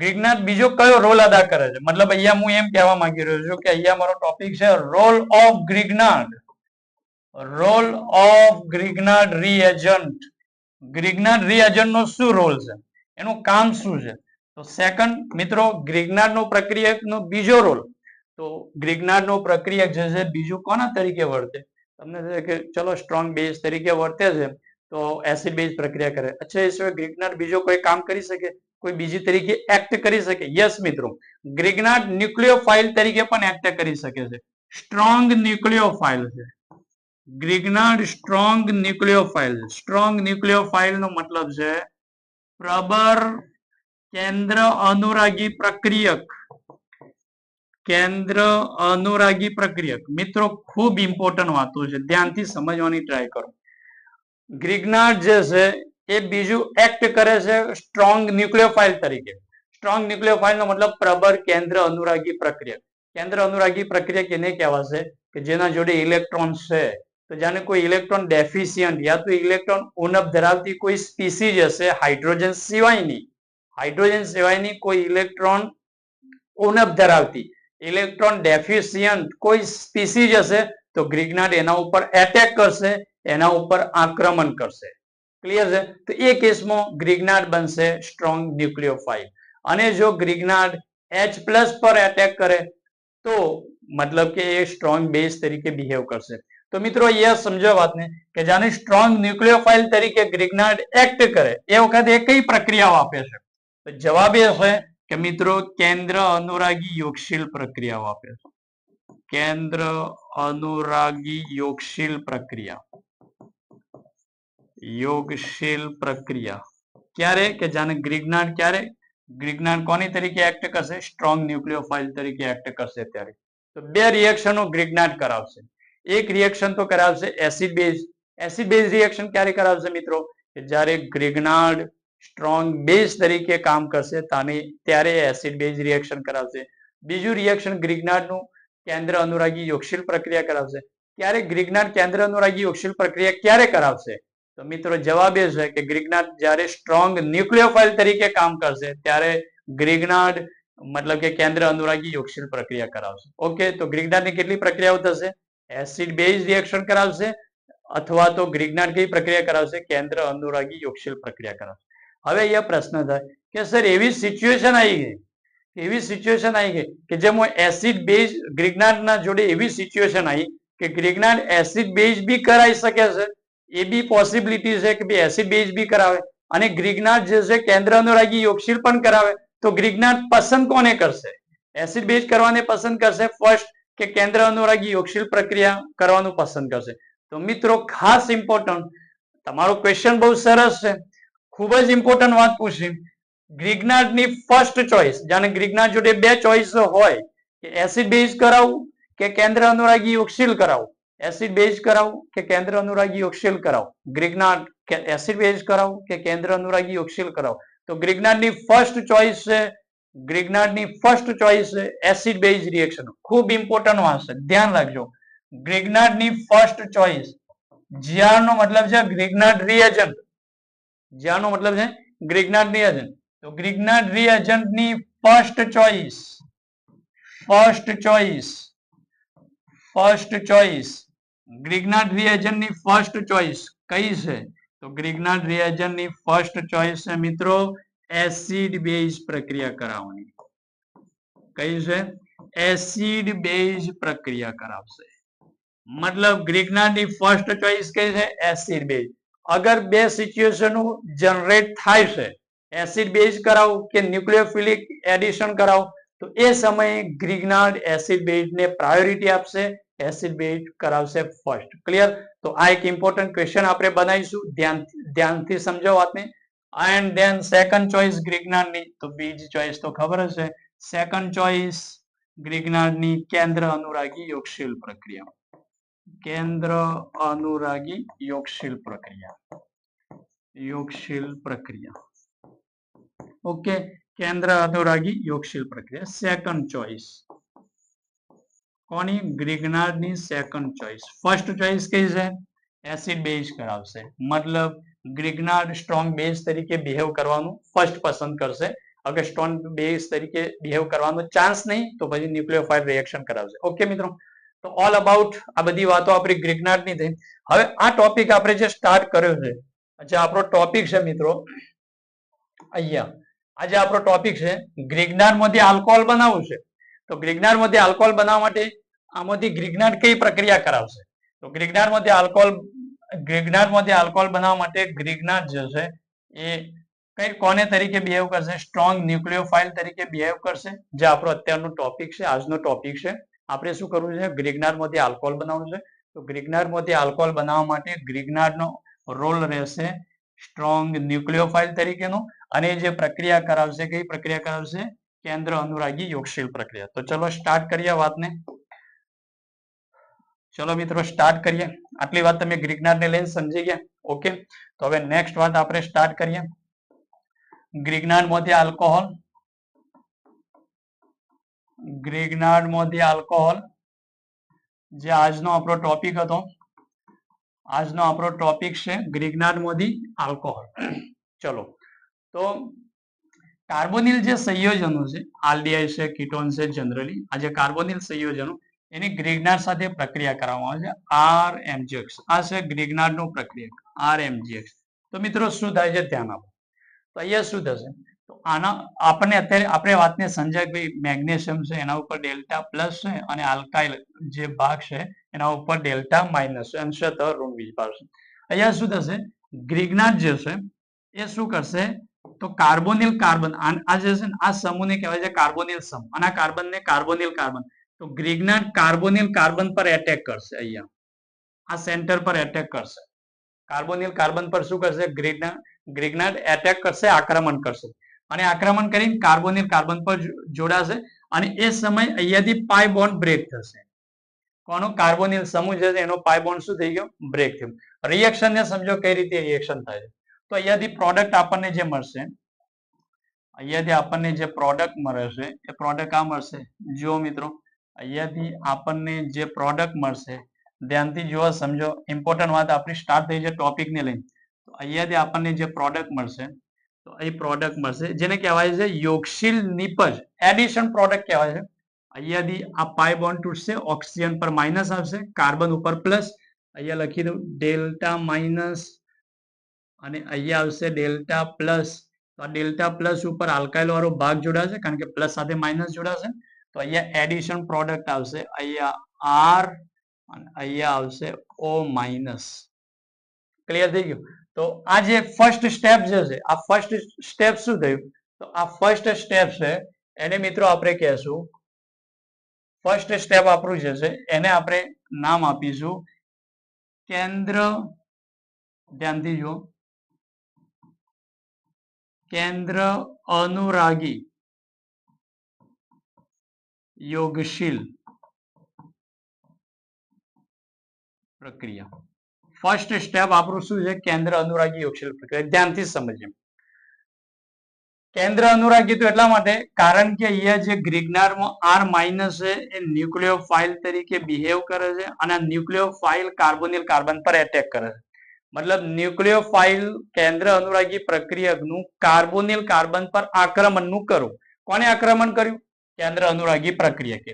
ગ્રિગ્નાર્ડ બીજો કયો રોલ અદા કરે છે? મતલબ અહીંયા હું એમ કહેવા માંગી રહ્યો છું કે અહીંયા મારો ટોપિક છે role of Grignard. Role of Grignard reagent. Grignard reagent નો શું રોલ છે? એનું કામ શું છે? તો સેકન્ડ મિત્રો, ગ્રિગ્નાર્ડનો પ્રક્રિયકનો બીજો રોલ. તો ગ્રિગ્નાર્ડનો પ્રક્રિયક જે છે બીજું કોના તરીકે વર્તે? તમને કે ચલો સ્ટ્રોંગ બેઝ તરીકે વર્તે છે તો એસિડ બેઝ પ્રક્રિયા કરે. અચ્છા, એ સિવાય ગ્રિગ્નાર્ડ બીજો કોઈ કામ કરી શકે? કોઈ બીજી તરીકે એક્ટ કરી શકે? યસ મિત્રો, ગ્રિગ્નાર્ડ ન્યુક્લિયોફાઇલ તરીકે પણ એક્ટ કરી શકે છે. સ્ટ્રોંગ ન્યુક્લિયોફાઇલ છે. ગ્રિગ્નાર્ડ સ્ટ્રોંગ ન્યુક્લિયોફાઇલ. સ્ટ્રોંગ ન્યુક્લિયોફાઇલ નો મતલબ છે પ્રબળ કેન્દ્ર અનુરાગી પ્રક્રિયક. કેન્દ્ર અનુરાગી પ્રક્રિયક. મિત્રો ખૂબ ઇમ્પોર્ટન્ટ વાતો છે, ધ્યાનથી સમજવાની ટ્રાય કરો. ગ્રિગ્નાર્ડ જે છે એ બીજું એક્ટ કરે છે સ્ટ્રોંગ ન્યુક્લિયોફાઇલ તરીકે. સ્ટ્રોંગ ન્યુક્લિયોફાઇલ નો મતલબ પ્રબળ કેન્દ્ર અનુરાગી પ્રક્રિયક. કેન્દ્ર અનુરાગી પ્રક્રિયક એને કહેવાશે કે જેના જોડે ઇલેક્ટ્રોન છે. તો જાણે કોઈ ઇલેક્ટ્રોન ડેફિશિયન્ટ યા તો ઇલેક્ટ્રોન ઉણપ ધરાવતી કોઈ સ્પીસીઝ હશે હાઇડ્રોજન સિવાયની કોઈ ઇલેક્ટ્રોન ઉણપ ધરાવતી, ઇલેક્ટ્રોન ડેફિશિયન્ટ કોઈ સ્પીસીઝ હશે તો ગ્રિગ્નાર્ડ એના ઉપર એટેક કરશે, એના ઉપર આક્રમણ કરશે. ક્લિયર છે? તો એ કેસમાં ગ્રિગ્નાર્ડ બનશે સ્ટ્રોંગ ન્યુક્લિયોફાઇલ. અને જો ગ્રિગ્નાર્ડ H+ પર એટેક કરે તો મતલબ કે એ સ્ટ્રોંગ બેઝ તરીકે બિહેવ કરશે. તો મિત્રો અહીંયા સમજો વાતને કે જાણે સ્ટ્રોંગ ન્યુક્લિયોફાઇલ તરીકે ગ્રિગ્નાર્ડ એક્ટ કરે એ વખતે એ કઈ પ્રક્રિયાઓ આપે છે? તો જવાબ એ છે કે મિત્રો કેન્દ્ર અનુરાગી યોગશીલ પ્રક્રિયાઓ આપે છે. કેન્દ્ર અનુરાગી યોગશીલ પ્રક્રિયા. યોગશીલ પ્રક્રિયા ક્યારે? કે જાણે ગ્રિગ્નાર્ડ કોની તરીકે એક્ટ કરશે? સ્ટ્રોંગ ન્યુક્લિયોફાઇલ તરીકે એક્ટ કરશે ત્યારે. તો બે રિએક્શનો ગ્રિગ્નાર્ડ કરાવશે. એક રિએક્શન તો કરાવશે acid base. Acid base reaction ક્યારે કરાવશે મિત્રો? કે જ્યારે ગ્રિગ્નાર્ડ સ્ટ્રોંગ બેઝ તરીકે કામ કરશે ત્યારે એસિડ બેઝ રિએક્શન કરાવશે. બીજું રિએક્શન ગ્રિગ્નાર્ડનું કેન્દ્ર અનુરાગી યોગશીલ પ્રક્રિયા કરાવશે. ક્યારે ગ્રિગ્નાર્ડ કેન્દ્ર અનુરાગી યોગશીલ પ્રક્રિયા ક્યારે કરાવશે? તો મિત્રો જવાબ એ છે કે ગ્રિગ્નાર્ડ જ્યારે સ્ટ્રોંગ ન્યુક્લિયોફાઇલ તરીકે કામ કરશે ત્યારે ગ્રિગ્નાર્ડ મતલબ કે કેન્દ્ર અનુરાગી યોગશીલ પ્રક્રિયા કરાવશે. ઓકે. તો ગ્રિગ્નાર્ડની કેટલી પ્રક્રિયાઓ થશે? એસિડ બેઝ રિએક્શન કરાવશે અથવા તો ગ્રિગ્નાર્ડ કઈ પ્રક્રિયા કરાવશે? કેન્દ્ર અનુરાગી યોગશીલ પ્રક્રિયા કરાવશે. હવે અહીંયા પ્રશ્ન થાય કે સર એવી સિચ્યુએશન આવી ગઈ કે જેમાં એસિડ બેઝ ગ્રિગ્નાર્ડના જોડે એવી સિચ્યુએશન આવી કે ગ્રિગ્નાર્ડ એસિડ બેઝ બી કરાવી શકે છે. એ બી પોસિબિલિટી છે કે એસિડ બેઝ બી કરાવે અને ગ્રિગ્નાર્ડ જે છે કેન્દ્ર અનુરાગી યોગશીલ પણ કરાવે. તો ગ્રિગ્નાર્ડ પસંદ કોને કરશે? એસિડ બેઝ કરવાને પસંદ કરશે ફર્સ્ટ કે કેન્દ્ર અનુરાગી યોગશીલ પ્રક્રિયા કરવાનું પસંદ કરશે? તો મિત્રો ખાસ ઇમ્પોર્ટન્ટ, તમારો ક્વેશ્ચન બહુ સરસ છે, ખૂબ જ ઇમ્પોર્ટન્ટ વાત પૂછી. ગ્રિગ્નાર્ડની ફર્સ્ટ ચોઇસ, જાણે ગ્રિગ્નાર્ડ જોડે બે ચોઇસ હોય કે એસિડ બેઝ કરાવું કે કેન્દ્ર અનુરાગી યોગશીલ કરાવું, એસિડ બેઝ કરાવું કે કેન્દ્ર અનુરાગી યોગશીલ કરાવું, ગ્રિગ્નાર્ડ એસિડ બેઝ કરાવું કે કેન્દ્ર અનુરાગી યોગશીલ કરાવું. તો ગ્રિગ્નાર્ડની ફર્સ્ટ ચોઇસ છે, ગ્રિગ્નાર્ડની ફર્સ્ટ ચોઇસ છે એસિડ બેઝ રિએક્શન. ખૂબ ઇમ્પોર્ટન્ટ વાત છે, ધ્યાન રાખજો. ગ્રિગ્નાર્ડની ફર્સ્ટ ચોઇસ, જ્યારનો મતલબ છે ગ્રિગ્નાર્ડ રિએજન્ટ, જ્યારનો મતલબ છે ગ્રિગ્નાર્ડ રિએજન્ટ. તો ગ્રિગ્નાર્ડ રિએજન્ટની first choice, first choice, first choice, Grignard રિએજન્ટની ફર્સ્ટ ચોઇસ કઈ છે? તો ગ્રિગ્નાર્ડ રિએજન્ટની ફર્સ્ટ ચોઇસ છે મિત્રો એસિડ બેઝ પ્રક્રિયા કરાવવાની. કઈ છે? એસિડ બેઝ પ્રક્રિયા કરાવશે. મતલબ ગ્રિગ્નાર્ડની ફર્સ્ટ ચોઇસ કઈ છે? Acid base. અગર બે સિચ્યુએશન જનરેટ થાય છે, એસિડ બેઝ કરાવું કે ન્યુક્લિયોફિલિક એડિશન કરાવું, તો એ સમયે ગ્રિગ્નાર્ડ એસિડ બેઝને પ્રાયોરિટી આપશે, એસિડ બેઝ કરાવશે ફર્સ્ટ. ક્લિયર? તો આ એક ઇમ્પોર્ટન્ટ ક્વેશ્ચન આપણે બનાવીશું, ધ્યાનથી સમજો વાતને. એન્ડ ધેન સેકન્ડ ચોઇસ ગ્રિગ્નાર્ડની, તો બીજી ચોઇસ તો ખબર જ છે. સેકન્ડ ચોઇસ ગ્રિગ્નાર્ડની કેન્દ્ર અનુરાગી યોગશીલ પ્રક્રિયા, કેન્દ્ર અનુરાગી યોગશીલ પ્રક્રિયા, યોગશીલ પ્રક્રિયા. ઓકે, કેન્દ્ર અનુરાગી યોગશીલ પ્રક્રિયા સેકન્ડ ચોઇસ. કોની? ગ્રિગ્નાર્ડની સેકન્ડ ચોઇસ. ફર્સ્ટ ચોઇસ કઈ છે? એસિડ બેઝ કરાવશે. મતલબ ગ્રિગ્નાર્ડ સ્ટ્રોંગ બેઝ તરીકે બિહેવ કરવાનું ફર્સ્ટ પસંદ કરશે. અગર સ્ટ્રોંગ બેઝ તરીકે બિહેવ કરવાનો ચાન્સ નહીં તો પછી ન્યુક્લિયોફાઇલ રિએક્શન કરાવશે. ઓકે મિત્રો, તો ઓલ અબાઉટ આ બધી વાતો આપણી ગ્રિગ્નાર્ડની થઈ. હવે આ ટોપિક આપણે જે સ્ટાર્ટ કર્યો છે, જે આપણો ટોપિક છે મિત્રો અહીંયા, આજે આપણો ટોપિક છે ગ્રિગ્નાર્ડમાંથી આલ્કોહોલ બનાવવું છે. તો ગ્રિગ્નાર્ડમાંથી આલ્કોહોલ બનાવવા માટે આમાંથી ગ્રિગ્નાર્ડ કઈ પ્રક્રિયા કરાવશે? તો ગ્રિગ્નાર્ડમાંથી આલ્કોહોલ બનાવવા માટે ગ્રિગ્નાર્ડ જે છે એ કઈ કોને તરીકે બિહેવ કરશે? સ્ટ્રોંગ ન્યુક્લિયોફાઇલ તરીકે બિહેવ કરશે, જે આપણો અત્યારનો ટોપિક છે, આજનો ટોપિક છે. આપણે શું કરવું છે? ગ્રિગ્નાર્ડમાંથી આલ્કોહોલ બનાવવું છે. તો ગ્રિગ્નાર્ડમાંથી આલ્કોહોલ બનાવવા માટે ગ્રિગ્નાર્ડનો રોલ રહેશે સ્ટ્રોંગ ન્યુક્લિયોફાઇલ તરીકેનો, અને જે પ્રક્રિયા કરાવશે, કઈ પ્રક્રિયા કરાવશે? કેન્દ્ર અનુરાગી યોગશીલ પ્રક્રિયા. તો ચલો સ્ટાર્ટ કરીએ વાતને. ચલો મિત્રો સ્ટાર્ટ કરીએ. આટલી વાત તમે ગ્રિગ્નાર્ડને લઈને સમજી ગયા. ઓકે, તો હવે નેક્સ્ટ વાત આપણે સ્ટાર્ટ કરીએ. ગ્રિગ્નાર્ડમાંથી આલ્કોહોલ, ગ્રિગ્નાર્ડમાંથી આલ્કોહોલ જે આજનો આપણો ટોપિક હતો, આજનો આપણો ટોપિક છે ગ્રિગ્નાર્ડમાંથી આલ્કોહોલ. ચલો, તો કાર્બોનિલ જે સંયોજનો છે, આલ્ડીહાઇડ છે, કીટોન છે, જનરલી આ જે કાર્બોનિલ સંયોજનો એની ગ્રિગ્નાર્ડ સાથે પ્રક્રિયા કરવામાં આવે છે RMGX. આ છે ગ્રિગ્નાર્ડનો પ્રક્રિયા RMGX. તો મિત્રો શું થાય છે ધ્યાન આપો. તો અહીંયા શું થશે? તો આના આપણને અત્યારે આપણે વાતને સમજાય કે ભાઈ મેગ્નેશિયમ છે એના ઉપર ડેલ્ટા પ્લસ છે અને આલ્કાઇલ જે ભાગ છે એના ઉપર ડેલ્ટા માઇનસ છે, અંશતઃ ઋણ વિભાગ છે. અહીંયા શું થશે? ગ્રિગ્નાર્ડ જે છે એ શું કરશે? તો કાર્બોનિલ કાર્બન, આ જે છે ને આ સમૂહને કહેવાય છે કાર્બોનિલ સમૂહ, અને આ કાર્બનને કાર્બોનિલ કાર્બન. તો ગ્રિગ્નાર્ડ કાર્બોનિલ કાર્બન પર એટેક કરશે. અહીંયા આ સેન્ટર પર એટેક કરશે. કાર્બોનિલ કાર્બન પર શું કરશે? ગ્રિગ્નાર્ડ એટેક કરશે, આક્રમણ કરશે, અને આક્રમણ કરીને કાર્બોનિલ કાર્બન પર જોડાશે, અને એ સમય અહીંયાથી પાઈ બોન્ડ બ્રેક થશે. કોનો? કાર્બોનિલ સમૂહ છે એનો પાઈ બોન્ડ શું થઈ ગયો? બ્રેક થયો. રિએક્શન ને સમજો કઈ રીતે રિએક્શન થાય છે. તો અહીંયાથી પ્રોડક્ટ આપણને જે મળશે, અહીંયાથી આપણને જે પ્રોડક્ટ મળે છે એ પ્રોડક્ટ આ મળશે. જુઓ મિત્રો, અહીંયાથી આપણને જે પ્રોડક્ટ મળશે, ધ્યાનથી જુઓ, સમજો. ઇમ્પોર્ટન્ટ વાત આપણી સ્ટાર્ટ થઈ છે ટોપિકને લઈને. તો અહીંયાથી આપણને જે પ્રોડક્ટ મળશે, તો એ પ્રોડક્ટ મળશે જેને કહેવાય છે યોગશીલ નિપજ, એડિશન પ્રોડક્ટ કહેવાય છે. અહીંયાથી આ પાઈ બોન્ડ તૂટશે, ઓક્સિજન પર માઇનસ આવશે, કાર્બન ઉપર પ્લસ. અહીંયા લખી દઉં ડેલ્ટા માઇનસ, અને અહીંયા આવશે ડેલ્ટા પ્લસ. તો આ ડેલ્ટા પ્લસ ઉપર આલ્કાઇલ વાળો ભાગ જોડાશે, કારણ કે પ્લસ સાથે માઇનસ જોડાશે. તો અહીંયા એડિશન પ્રોડક્ટ આવશે, અહીંયા આર, અને અહીંયા આવશે ઓ માઇનસ. ક્લિયર થઈ ગયું? તો આ જે ફર્સ્ટ સ્ટેપ જે છે, આ ફર્સ્ટ સ્ટેપ શું થયું? તો આ ફર્સ્ટ સ્ટેપ છે એને મિત્રો આપણે કહેશું, ફર્સ્ટ સ્ટેપ આપણું જે છે એને આપણે નામ આપીશું કેન્દ્ર, ધ્યાનથી જુઓ, કેન્દ્ર અનુરાગી યોગશીલ પ્રક્રિયા. ફર્સ્ટ સ્ટેપ આપણું શું છે? કેન્દ્ર અનુરાગી યોગશીલ પ્રક્રિયા. ધ્યાનથી સમજીએ. કેન્દ્ર અનુરાગી તો એટલા માટે કારણ કે અહીંયા જે ગ્રિગ્નારમાં આર માઇનસ છે એ ન્યુક્લિયોફાઇલ તરીકે બિહેવ કરે છે અને આ ન્યુક્લિયોફાઇલ કાર્બોનિલ કાર્બન પર એટેક કરે છે. મતલબ ન્યુક્લિયોફાઇલ કેન્દ્ર અનુરાગી પ્રક્રિયકનું કાર્બોનિલ કાર્બન પર આક્રમણનું કરવું. કોને આક્રમણ કર્યું? કેન્દ્ર અનુરાગી પ્રક્રિયકે.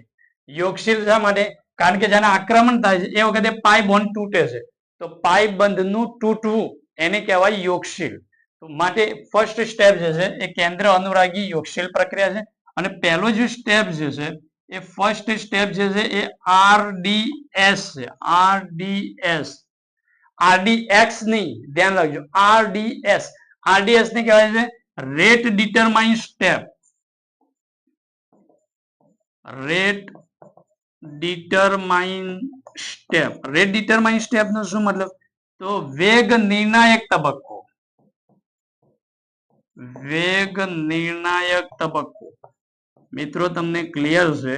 યોગશીલ શા માટે? કારણ કે જેના આક્રમણ થાય છે એ વખતે પાઈ બોન્ડ તૂટે છે. તો પાઈ બંધનું તૂટવું એને કહેવાય યોગશીલ. માટે ફર્સ્ટ સ્ટેપ જે છે એ કેન્દ્ર અનુરાગી યોગશીલ પ્રક્રિયા છે અને પહેલો જે સ્ટેપ જે છે એ ફર્સ્ટ સ્ટેપ જે છે એ આરડીએસ છે. આરડીએસ. આરડીએક્સ નહીં, ધ્યાન રાખજો. આરડીએસ. આરડીએસ ને કહેવાય છે rate determine step. Rate determine step. Rate determine step નો શું મતલબ? તો વેગ નિર્ણાયક તબક્કો. વેગ નિર્ણાયક તબક્કો. મિત્રો તમને ક્લિયર છે?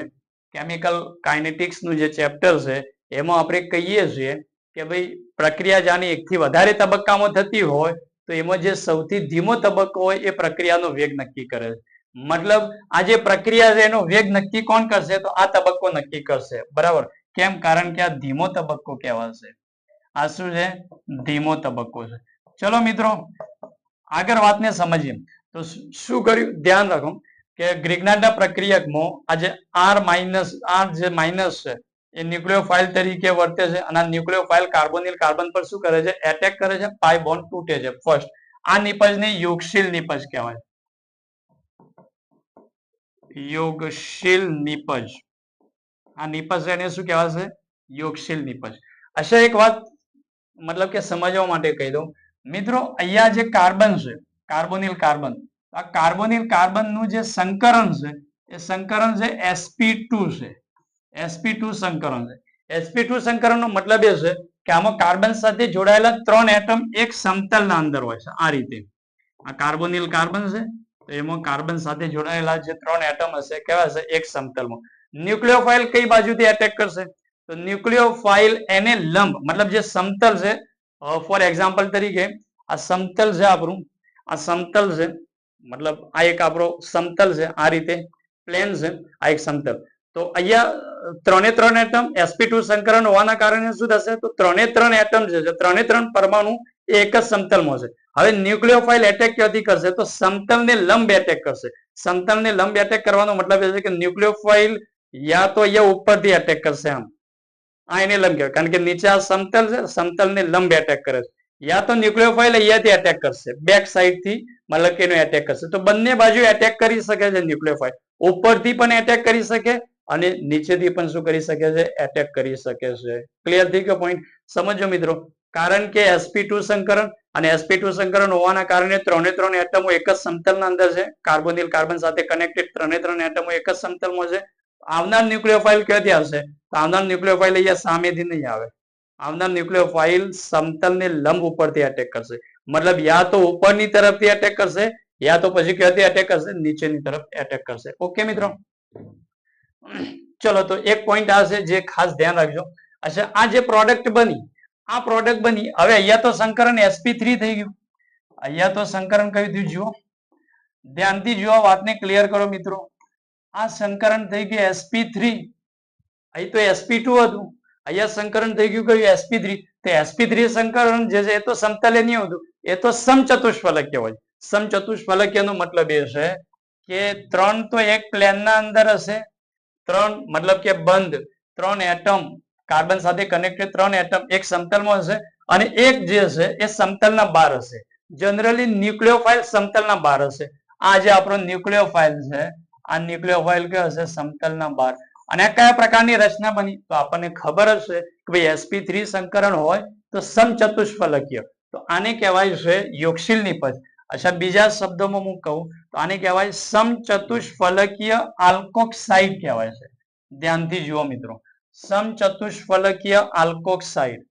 કેમિકલ કાઇનેટિક્સ નું જે ચેપ્ટર છે એમાં આપણે કહીએ છીએ કે ભાઈ પ્રક્રિયા જાની એકથી વધારે તબક્કામાં થતી હોય તો એમાં જે સૌથી ધીમો તબક્કો હોય એ પ્રક્રિયાનો વેગ નક્કી કરે છે. મતલબ આ જે પ્રક્રિયા છે એનો વેગ નક્કી કોણ કરશે? તો આ તબક્કો નક્કી કરશે. બરાબર. કેમ? કારણ કે આ ધીમો તબક્કો કહેવાશે. આ શું છે? ધીમો તબક્કો છે. ચલો મિત્રો આગળ વાતને સમજીએ. તો શું કર્યું? ધ્યાન રાખો કે ગ્રિગ્નાર્ડના પ્રક્રિયકમાં આ જે આર જે માઇનસ છે એ ન્યુક્લિયોફાઇલ તરીકે વર્તે છે અને આ ન્યુક્લિયોફાઇલ કાર્બોનિલ કાર્બન પર શું કરે છે? એટેક કરે છે. પાઈ બોન્ડ તૂટે છે. ફર્સ્ટ આ નિપજને યોગશીલ નિપજ કહેવાય. યોગશીલ નિપજ. આ નિપજ એને શું કહેવાશે? યોગશીલ નિપજ. અચ્છા એક વાત મતલબ કે સમજવા માટે કહી દઉં મિત્રો, અહીંયા જે કાર્બન છે કાર્બોનિલ કાર્બન, આ કાર્બોનિલ કાર્બન નું જે સંકરણ છે એ સંકરણ છે sp2 છે. sp2 સંકરણ છે. sp2 સંકરણ નો મતલબ એ છે કે આમાં કાર્બન સાથે જોડાયેલા 3 એટમ એક સમતલના અંદર હોય છે. આ રીતે આ કાર્બોનિલ કાર્બન છે તો એમાં કાર્બન સાથે જોડાયેલા જે 3 એટમ હશે કેવા હશે? એક સમતલમાં. ન્યુક્લિયોફાઇલ કઈ બાજુથી એટેક કરશે? તો ન્યુક્લિયોફાઇલ એને લંબ મતલબ જે સમતલ છે, ફોર એક્ઝામ્પલ તરીકે આ સમતલ છે આપણું, આ સમતલ છે મતલબ આ એક આપણો સમતલ છે. આ રીતે પ્લેન છે, આ એક સમતલ. તો અહીંયા 3 એટમ sp2 સંકરણ હોવાના કારણે શું થશે? તો 3 એટમ જે છે 3 પરમાણુ એક જ સમતલમાં છે. હવે ન્યુક્લિયોફાઇલ એટેક ક્યાંથી કરશે? તો સમતલને લંબ એટેક કરશે. સમતલને લંબ એટેક કરવાનો મતલબ એ છે કે ન્યુક્લિયોફાઇલ યા તો અહીંયા ઉપરથી એટેક કરશે આમ, આ એને લંબ કહેવાય કારણ કે નીચે આ સમતલ છે, સમતલને લંબ એટેક કરે છે. યા તો ન્યુક્લિયોફાઇલ અહીંયાથી એટેક કરશે, બેક સાઈડ થી મતલબ કે એનો એટેક કરશે. તો બંને બાજુ એટેક કરી શકે છે ન્યુક્લિયોફાઇલ. ઉપરથી પણ એટેક કરી શકે અને નીચેથી પણ શું કરી શકે છે? એટેક કરી શકે છે. ક્લિયર થઈ ગયો પોઈન્ટ? સમજો મિત્રો. કારણ કે sp2 સંકરણ અને sp2 સંકરણ હોવાના કારણે 3 એટમો એક જ સમતલના અંદર છે. કાર્બોનિલ કાર્બન સાથે કનેક્ટેડ 3 એટમો એક જ સમતલમાં છે. આવનાર ન્યુક્લિયોફાઇલ ક્યાંથી આવશે? તો આવનાર ન્યુક્લિયોફાઇલ અહીંયા સામેથી નહીં આવે. આવનાર ન્યુક્લિયોફાઇલ સમતલને લંબ ઉપરથી એટેક કરશે. મતલબ યા તો ઉપરની તરફથી એટેક કરશે યા તો પછી ક્યાંથી એટેક કરશે? નીચેની તરફ એટેક કરશે. ઓકે મિત્રો, ચલો તો એક પોઈન્ટ આ છે જે ખાસ ધ્યાન રાખજો. અચ્છા, આ જે પ્રોડક્ટ બની, આ પ્રોડક્ટ બની, હવે અહીંયા તો સંકરણ sp3 થઈ ગયું. અહીંયા તો સંકરણ કયું થયું? જુઓ, ધ્યાનથી જુઓ, વાતને ક્લિયર કરો મિત્રો. આ સંકરણ થઈ ગયું sp3. અહીં તો sp2 હતું, અહીંયા સંકરણ થઈ ગયું કયું? sp3. તો sp3 સંકરણ જે છે એ તો સમતલે નહીં હોતું, એ તો સમચતુષ્ફલકીય હોય. સમચતુષ્ફલકીય નો મતલબ એ છે કે 3 તો એક પ્લેનના અંદર હશે, 3 મતલબ કે બંધ 3 એટમ કાર્બન સાથે કનેક્ટેડ 3 એટમ એક સમતલમાં હશે અને એક જે છે એ સમતલના બહાર હશે. જનરલી ન્યુક્લિયોફાઇલ સમતલના બહાર હશે. આ જે આપણો ન્યુક્લિયોફાઇલ છે, આ ન્યુક્લિયોફાઇલ કે હશે સમતલના બહાર. અને આ કયા પ્રકારની રચના બની? તો આપણને ખબર જ છે કે ભાઈ sp3 સંકરણ હોય તો સમચતુષ્ફલકીય, તો આને કહેવાય છે યોગશીલ નિપજ. અચ્છા, બીજા શબ્દોમાં હું કહું તો આને કહેવાય સમચતુષ્ફલકીય આલ્કોક્સાઇડ કહેવાય છે. ધ્યાનથી જુઓ મિત્રો, સમચતુષ્ફલકીય આલ્કોક્સાઇડ.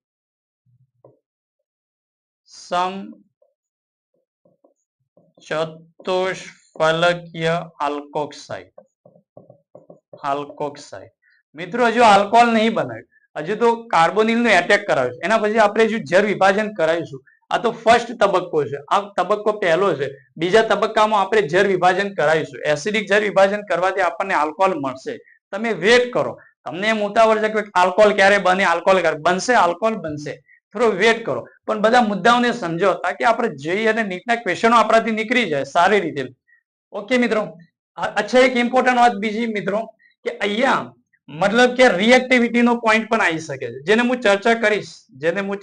સમચતુષ્ફલકીય આલ્કોક્સાઇડ. આલ્કોક્સાઇડ. મિત્રો હજુ આલ્કોહોલ નહીં બનાવ્યું, હજુ તો કાર્બોનિલ નું એટેક કરાવ્યું. એના પછી આપણે જો જળ વિભાજન કરાવીશું. આ તો ફર્સ્ટ તબક્કો છે, આ તબક્કો પહેલો છે. બીજા તબક્કામાં આપણે જળ વિભાજન કરાવીશું. એસિડિક જળ વિભાજન કરવાથી આપણને આલ્કોહોલ મળશે. તમે વેટ કરો. તમને એમ ઉતાવળ છે કે આલ્કોહોલ ક્યારે બને, આલ્કોહોલ ક્યારે બનશે, આલ્કોહોલ બનશે. થોડો વેટ કરો, પણ બધા મુદ્દાઓને સમજો તાકી આપણે જોઈએ અને નીટના ક્વેશ્ચનો આપણાથી નીકળી જાય સારી રીતે. ઓકે મિત્રો. અચ્છા, એક ઇમ્પોર્ટન્ટ વાત બીજી મિત્રો કે અહીંયા મતલબ કે રિએક્ટિવિટી નો પોઈન્ટ પણ આવી શકે છે, જેને હું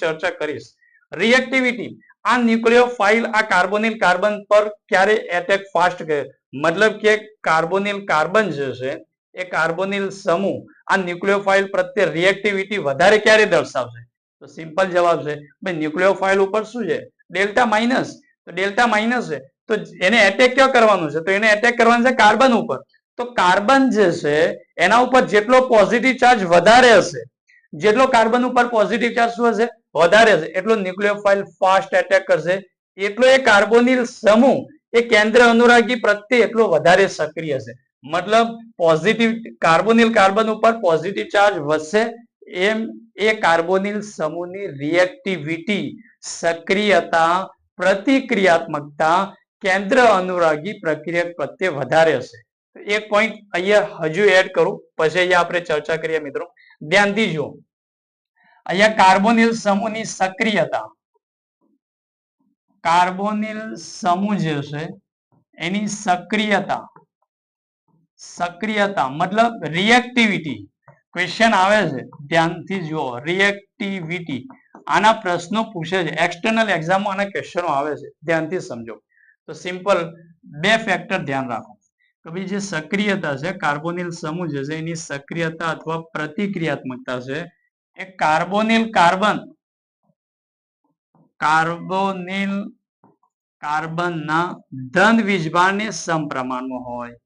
ચર્ચા કરીશ. રિએક્ટિવિટી, આ ન્યુક્લિયોફાઇલ આ કાર્બોનિલ કાર્બન પર ક્યારે એટેક ફાસ્ટ કરે, મતલબ કે કાર્બોનિલ કાર્બન જે છે એ કાર્બોનિલ સમૂહ આ ન્યુક્લિયોફાઇલ પ્રત્યે રિએક્ટિવિટી વધારે ક્યારે દર્શાવશે? તો સિમ્પલ જવાબ છે ભાઈ ન્યુક્લિયોફાઇલ ઉપર શું છે? Delta minus. તો ડેલ્ટા માઇનસ છે તો એને એટેક ક્યાં કરવાનું છે? તો એને એટેક કરવાનું છે કાર્બન ઉપર. તો કાર્બન જે છે એના ઉપર જેટલો પોઝિટિવ ચાર્જ વધારે હશે, જેટલો કાર્બન ઉપર પોઝિટિવ ચાર્જ શું હશે? વધારે હશે, એટલો ન્યુક્લિયોફાઇલ ફાસ્ટ એટેક કરશે. એટલો એ કાર્બોનિલ સમૂહ એ કેન્દ્ર અનુરાગી પ્રત્યે એટલો વધારે સક્રિય હશે. મતલબ પોઝિટિવ કાર્બોનિલ કાર્બન ઉપર પોઝિટિવ ચાર્જ વધશે એમ એ કાર્બોનિલ સમૂહની રિએક્ટિવિટી, સક્રિયતા, પ્રતિક્રિયાત્મકતા કેન્દ્ર અનુરાગી પ્રક્રિયા પ્રત્યે વધારે હશે. એક પોઈન્ટ અહીંયા હજુ એડ કરું, પછી અહીંયા આપણે ચર્ચા કરીએ મિત્રો. ધ્યાનથી જુઓ, અહીંયા કાર્બોનિલ સમૂહની સક્રિયતા, કાર્બોનિલ સમૂહ જે છે એની સક્રિયતા મતલબ રિએક્ટિવિટી. ક્વેશ્ચન આવે છે, ધ્યાનથી જુઓ. રિએક્ટિવિટી, આના પ્રશ્નો પૂછે છે, એક્સટર્નલ એક્ઝામમાં આના ક્વેશ્ચનો આવે છે, ધ્યાનથી સમજો. તો સિમ્પલ બે ફેક્ટર ધ્યાન રાખો કે ભાઈ જે સક્રિયતા છે, કાર્બોનિલ સમૂહ જે છે એની સક્રિયતા અથવા પ્રતિક્રિયાત્મકતા છે એ કાર્બોનિલ કાર્બનના ધન વીજભારને સમપ્રમાણમાં હોય.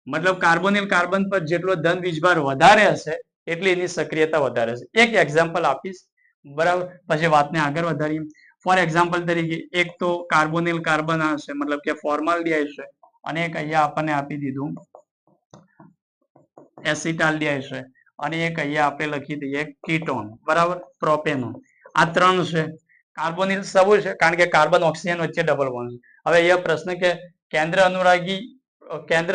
મતલબ કાર્બોનિલ કાર્બન પર જેટલો ધન વીજભાર વધારે હશે એટલી એની સક્રિયતા વધારે હશે. એક એક્ઝામ્પલ આપીશ, બરાબર, પછી વાતને આગળ વધારીએ. ફોર એક્ઝામ્પલ તરીકે એક તો કાર્બોનિલ કાર્બન હશે, મતલબ કે ફોર્માલ્ડિહાઇડ છે, અને એક અહીંયા આપણને આપી દીધું એસિટાલ્ડિહાઇડ છે, અને એક અહીંયા આપણે લખી દઈએ કીટોન, બરાબર, પ્રોપેનોન. આ ત્રણ છે કાર્બોનિલ સમૂહ છે, કારણ કે કાર્બન ઓક્સિજન વચ્ચે ડબલ બોન્ડ છે. હવે અહીંયા પ્રશ્ન કે કેન્દ્ર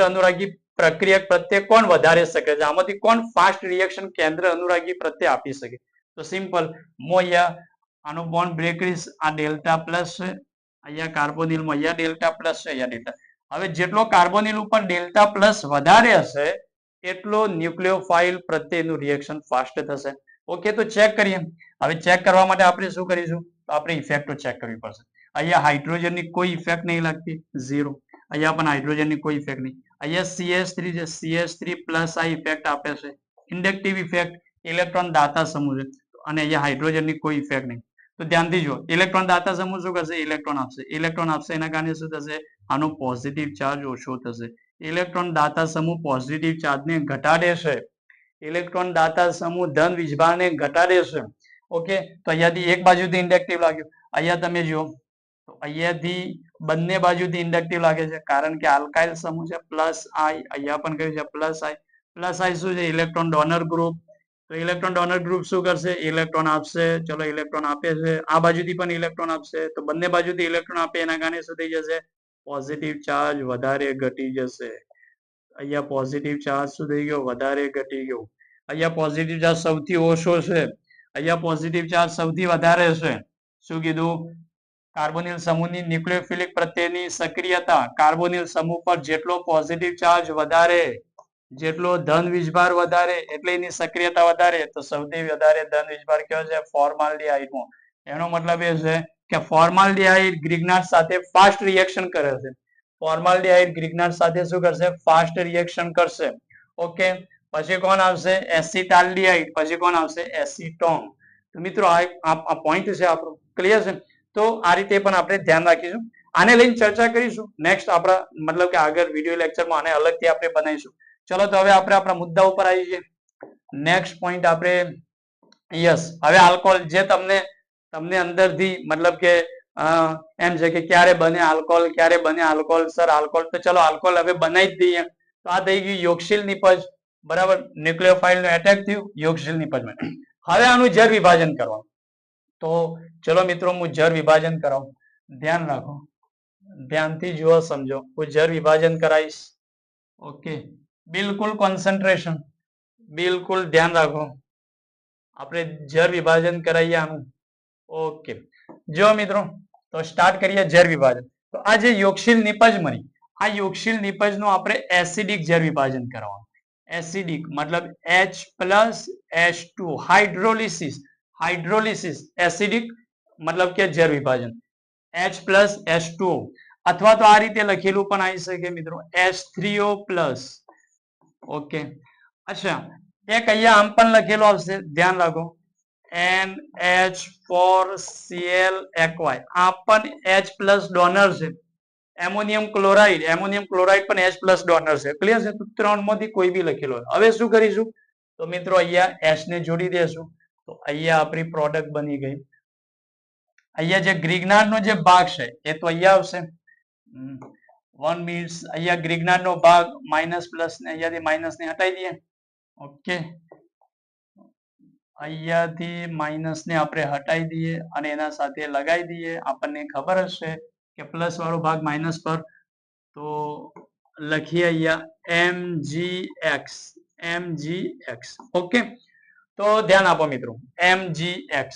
અનુરાગી પ્રક્રિયા પ્રત્યે કોણ વધારે શકે છે? આમાંથી કોણ ફાસ્ટ રિએક્શન કેન્દ્ર અનુરાગી પ્રત્યે આપી શકે? તો સિમ્પલ, હું અહીંયા આનો બોન્ડ બ્રેક કરીશ. આ ડેલ્ટા પ્લસ છે, અહીંયા કાર્બોનિલમાં અહીંયા ડેલ્ટા પ્લસ છે, અહીંયા ડેલ્ટા. હવે જેટલો કાર્બોનિલ ઉપર ડેલ્ટા પ્લસ વધારે હશે એટલો ન્યુક્લિયોફાઇલ પ્રત્યેનું રિએક્શન ફાસ્ટ થશે. ઓકે, તો ચેક કરીએ. હવે ચેક કરવા માટે આપણે શું કરીશું? તો આપણે ઇફેક્ટો ચેક કરવી પડશે. અહીંયા હાઇડ્રોજનની કોઈ ઇફેક્ટ નહીં લાગતી, ઝીરો. અહીંયા પણ હાઇડ્રોજનની કોઈ ઇફેક્ટ નહીં. અહીંયા CH3 છે, CH3 પ્લસ આ ઇફેક્ટ આપે છે, ઇન્ડક્ટિવ ઇફેક્ટ, ઇલેક્ટ્રોન દાતા સમૂહ છે, અને અહીંયા હાઇડ્રોજનની કોઈ ઇફેક્ટ નહીં. તો ધ્યાનથી જુઓ, ઇલેક્ટ્રોન દાતા સમૂહ શું કરશે? ઇલેક્ટ્રોન આપશે. એના કારણે શું થશે? આનો પોઝિટિવ ચાર્જ ઓછો થશે. ઇલેક્ટ્રોન દાતા સમૂહ પોઝિટિવ ચાર્જને ઘટાડે છે. ઇલેક્ટ્રોન દાતા સમૂહ ધન વીજભારને ઘટાડે છે. ઓકે, તો અહીંયાથી એક બાજુથી ઇન્ડક્ટિવ લાગ્યું, અહીંયા તમે જુઓ તો અહીંયાથી બંને બાજુથી ઇન્ડક્ટિવ લાગે છે, કારણ કે આલ્કાઇલ સમૂહ છે પ્લસ આઈ, અહીંયા પણ કયું છે પ્લસ આઈ. પ્લસ આઈ શું છે? Electron donor group. તો ઇલેક્ટ્રોન ડોનર ગ્રુપ શું કરશે? ઇલેક્ટ્રોન આપશે. ચલો, ઇલેક્ટ્રોન આપે છે. આ બાજુથી પણ ઇલેક્ટ્રોન આપશે, તો બંને બાજુથી ઇલેક્ટ્રોન આપે, એના કારણે શું થઈ જશે? પોઝિટિવ ચાર્જ વધારે ઘટી જશે. અહીંયા પોઝિટિવ ચાર્જ શું થઈ ગયો? વધારે ઘટી ગયો. અહીંયા પોઝિટિવ ચાર્જ સૌથી ઓછો છે, અહીંયા પોઝિટિવ ચાર્જ સૌથી વધારે છે. શું કીધું? કાર્બોનિલ સમૂહની ન્યુક્લિયોફિલિક પ્રત્યેની સક્રિયતા, કાર્બોનિલ સમૂહ પર જેટલો પોઝિટિવ ચાર્જ વધારે, જેટલો ધન વીજભાર વધારે એટલે એની સક્રિયતા વધારે. તો સૌથી વધારે ધન વીજભાર કયો છે? ફોર્માલ્ડિહાઇડમાં. એનો મતલબ એ છે કે ફોર્માલ્ડિહાઇડ ગ્રિગ્નાર્ડ સાથે ફાસ્ટ રિએક્શન કરે છે. ફોર્માલ્ડિહાઇડ ગ્રિગ્નાર્ડ સાથે શું કરશે? ફાસ્ટ રિએક્શન કરશે. ઓકે, પછી કોણ આવશે? એસિટાલ્ડિહાઇડ. પછી કોણ આવશે? એસિટોન. તો મિત્રો આ પોઈન્ટ છે આપણો, ક્લિયર છે? તો આ રીતે પણ આપણે ધ્યાન રાખીશું. આને લઈને ચર્ચા કરીશું નેક્સ્ટ આપણા મતલબ કે આગળ વિડિયો લેક્ચરમાં આને અલગથી આપણે બનાવીશું. ચલો, તો હવે આપણે આપણા મુદ્દા ઉપર આવી જઈએ. નેક્સ્ટ પોઈન્ટ આપણે યસ, હવે આલ્કોહોલ જે તમને અંદરથી મતલબ કે એમ છે કે ક્યારે બને આલ્કોહોલ, સર આલ્કોહોલ. તો ચલો આલ્કોહોલ હવે બનાવી જ દઈએ. તો આ થઈ ગયું યોગશીલ નિપજ, બરાબર, ન્યુક્લિયોફાઇલ નો એટેક થયું, યોગશીલ નિપજમાં. હવે આનું જળ વિભાજન કરવાનું. તો ચલો મિત્રો હું જળ વિભાજન કરાવું. ધ્યાન રાખો, ધ્યાનથી જુઓ, સમજો. હું જળ વિભાજન કરાવીશ. ઓકે, બિલકુલ કોન્સન્ટ્રેશન, બિલકુલ ધ્યાન રાખો. આપણે જળ વિભાજન કરાવીએ આનું. ઓકે, જો મિત્રો, તો સ્ટાર્ટ કરીએ જળ વિભાજન. તો આ જે યોગશીલ નિપજ મળી, આ યોગશીલ નિપજ નું આપણે એસિડિક જળ વિભાજન કરવાનું. એસિડિક મતલબ H+H2 હાઇડ્રોલિસિસ. હાઇડ્રોલિસિસ એસિડિક મતલબ કે જળ વિભાજન H+H2O, અથવા તો આ રીતે લખેલું પણ આવી શકે મિત્રો, H3O+. ઓકે, અચ્છા, એક અહીંયા આમ પણ લખેલો આવશે, ધ્યાન રાખો, NH4Cl aqua. આ પણ H+ ડોનર છે. એમોનિયમ ક્લોરાઇડ, એમોનિયમ ક્લોરાઇડ પણ H+ ડોનર છે. ક્લિયર છે? તો ત્રણમાંથી કોઈ બી લખેલો. હવે શું કરીશું? તો મિત્રો અહીંયા H ને જોડી દેશું. તો અહીંયા આપણી પ્રોડક્ટ બની ગઈ. અહીંયા જે ગ્રિગ્નાર્ડ નો જે ભાગ છે એ તો અહીંયા આવશે. 1 મીન્સ અહીંયા ગ્રિગ્નાર્ડ નો ભાગ માઇનસ પ્લસ ને અહીંયાથી માઇનસ ને હટાવી દઈએ. ઓકે, અહીંયાથી માઇનસ ને આપણે હટાવી દઈએ અને એના સાથે લગાવી દઈએ. આપણને ખબર હશે કે પ્લસ વાળો ભાગ માઇનસ પર, તો લખીએ અહીંયા MgX. MgX. ઓકે, તો ધ્યાન આપો મિત્રો, MgX.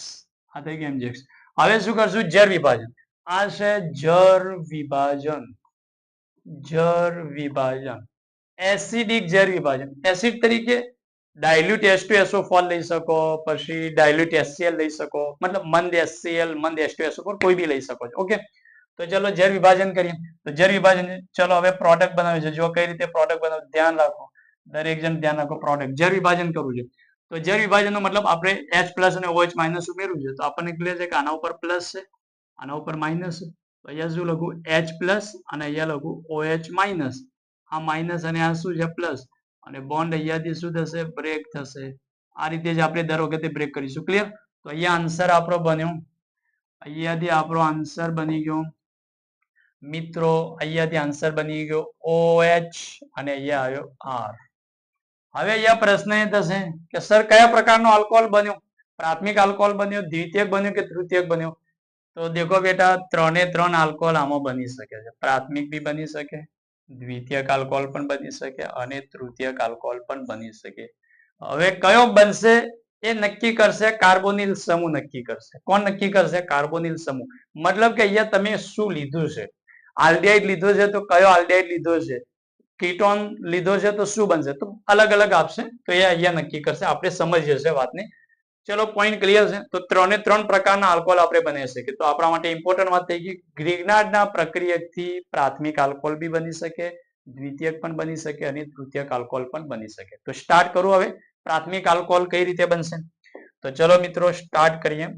આ થઈ ગયું MgX. હવે શું કરશું? જળ વિભાજન. આ છે જળ વિભાજન. જળ વિભાજન, એસિડિક જળ વિભાજન. એસિડ તરીકે ડાયલ્યુટ H2SO4 લઈ શકો, પછી ડાયલ્યુટ HCl લઈ શકો, મતલબ મંદ HCl, મંદ H2SO4 કોઈ બી લઈ શકો છો. ઓકે, તો ચલો જળ વિભાજન કરીએ. તો જળ વિભાજન, ચલો હવે પ્રોડક્ટ બનાવે છે. જો કઈ રીતે પ્રોડક્ટ બનાવે, ધ્યાન રાખો, દરેક જણ ધ્યાન રાખો. પ્રોડક્ટ જળ વિભાજન કરવું છે. તો જળ વિભાજન નો મતલબ આપણે H+ અને OH- ઉમેરવું છે. તો આપણને ક્લિયર છે કે આના ઉપર પ્લસ છે, આના ઉપર માઇનસ છે. તો અહીંયા શું લખું? H+ અને અહીંયા લખું OH-. આ માઇનસ અને આ શું છે? પ્લસ. અને બોન્ડ અહીંયાથી શું થશે? બ્રેક થશે. આ રીતે જ આપણે દર વખતે બ્રેક કરીશું. ક્લિયર? તો અહીંયા આન્સર આપણો બન્યો. અહીંયાથી આપણો આન્સર બની ગયો મિત્રો, અહીંયાથી આન્સર બની ગયો OH અને અહીંયા આવ્યો R. હવે અહીંયા પ્રશ્ન એ થશે કે સર કયા પ્રકારનો આલ્કોહોલ બન્યો? પ્રાથમિક આલ્કોહોલ બન્યો, દ્વિતીયક બન્યો કે તૃતીયક બન્યો? તો દેખો બેટા, 3 આલ્કોહોલ આમાં બની શકે છે. પ્રાથમિક બી બની શકે, દ્વિતીયક આલ્કોહોલ પણ બની શકે અને તૃતીયક આલ્કોહોલ પણ બની શકે. હવે કયો બનશે એ નક્કી કરશે કાર્બોનિલ સમૂહ નક્કી કરશે. કોણ નક્કી કરશે? કાર્બોનિલ સમૂહ. મતલબ કે અહીંયા તમે શું લીધું છે? આલ્ડિહાઇડ લીધો છે તો કયો આલ્ડિહાઇડ લીધો છે? કીટોન લીધો છે તો શું બનશે? તો અલગ અલગ આપશે, તો એ અહીંયા નક્કી કરશે. આપણે સમજીએ છે વાતને. ચલો, પોઈન્ટ ક્લિયર છે. તો 3 પ્રકારના આલ્કોહોલ આપણે બની શકે. તો આપણા માટે ઇમ્પોર્ટન્ટ વાત થઈ ગઈ. ગ્રિગ્નાર્ડના પ્રક્રિયકથી પ્રાથમિક આલ્કોહોલ બી બની શકે, દ્વિતીયક પણ બની શકે અને તૃતીયક આલ્કોહોલ પણ બની શકે. તો સ્ટાર્ટ કરું હવે. પ્રાથમિક આલ્કોહોલ કઈ રીતે બનશે? તો ચલો મિત્રો સ્ટાર્ટ કરીએ.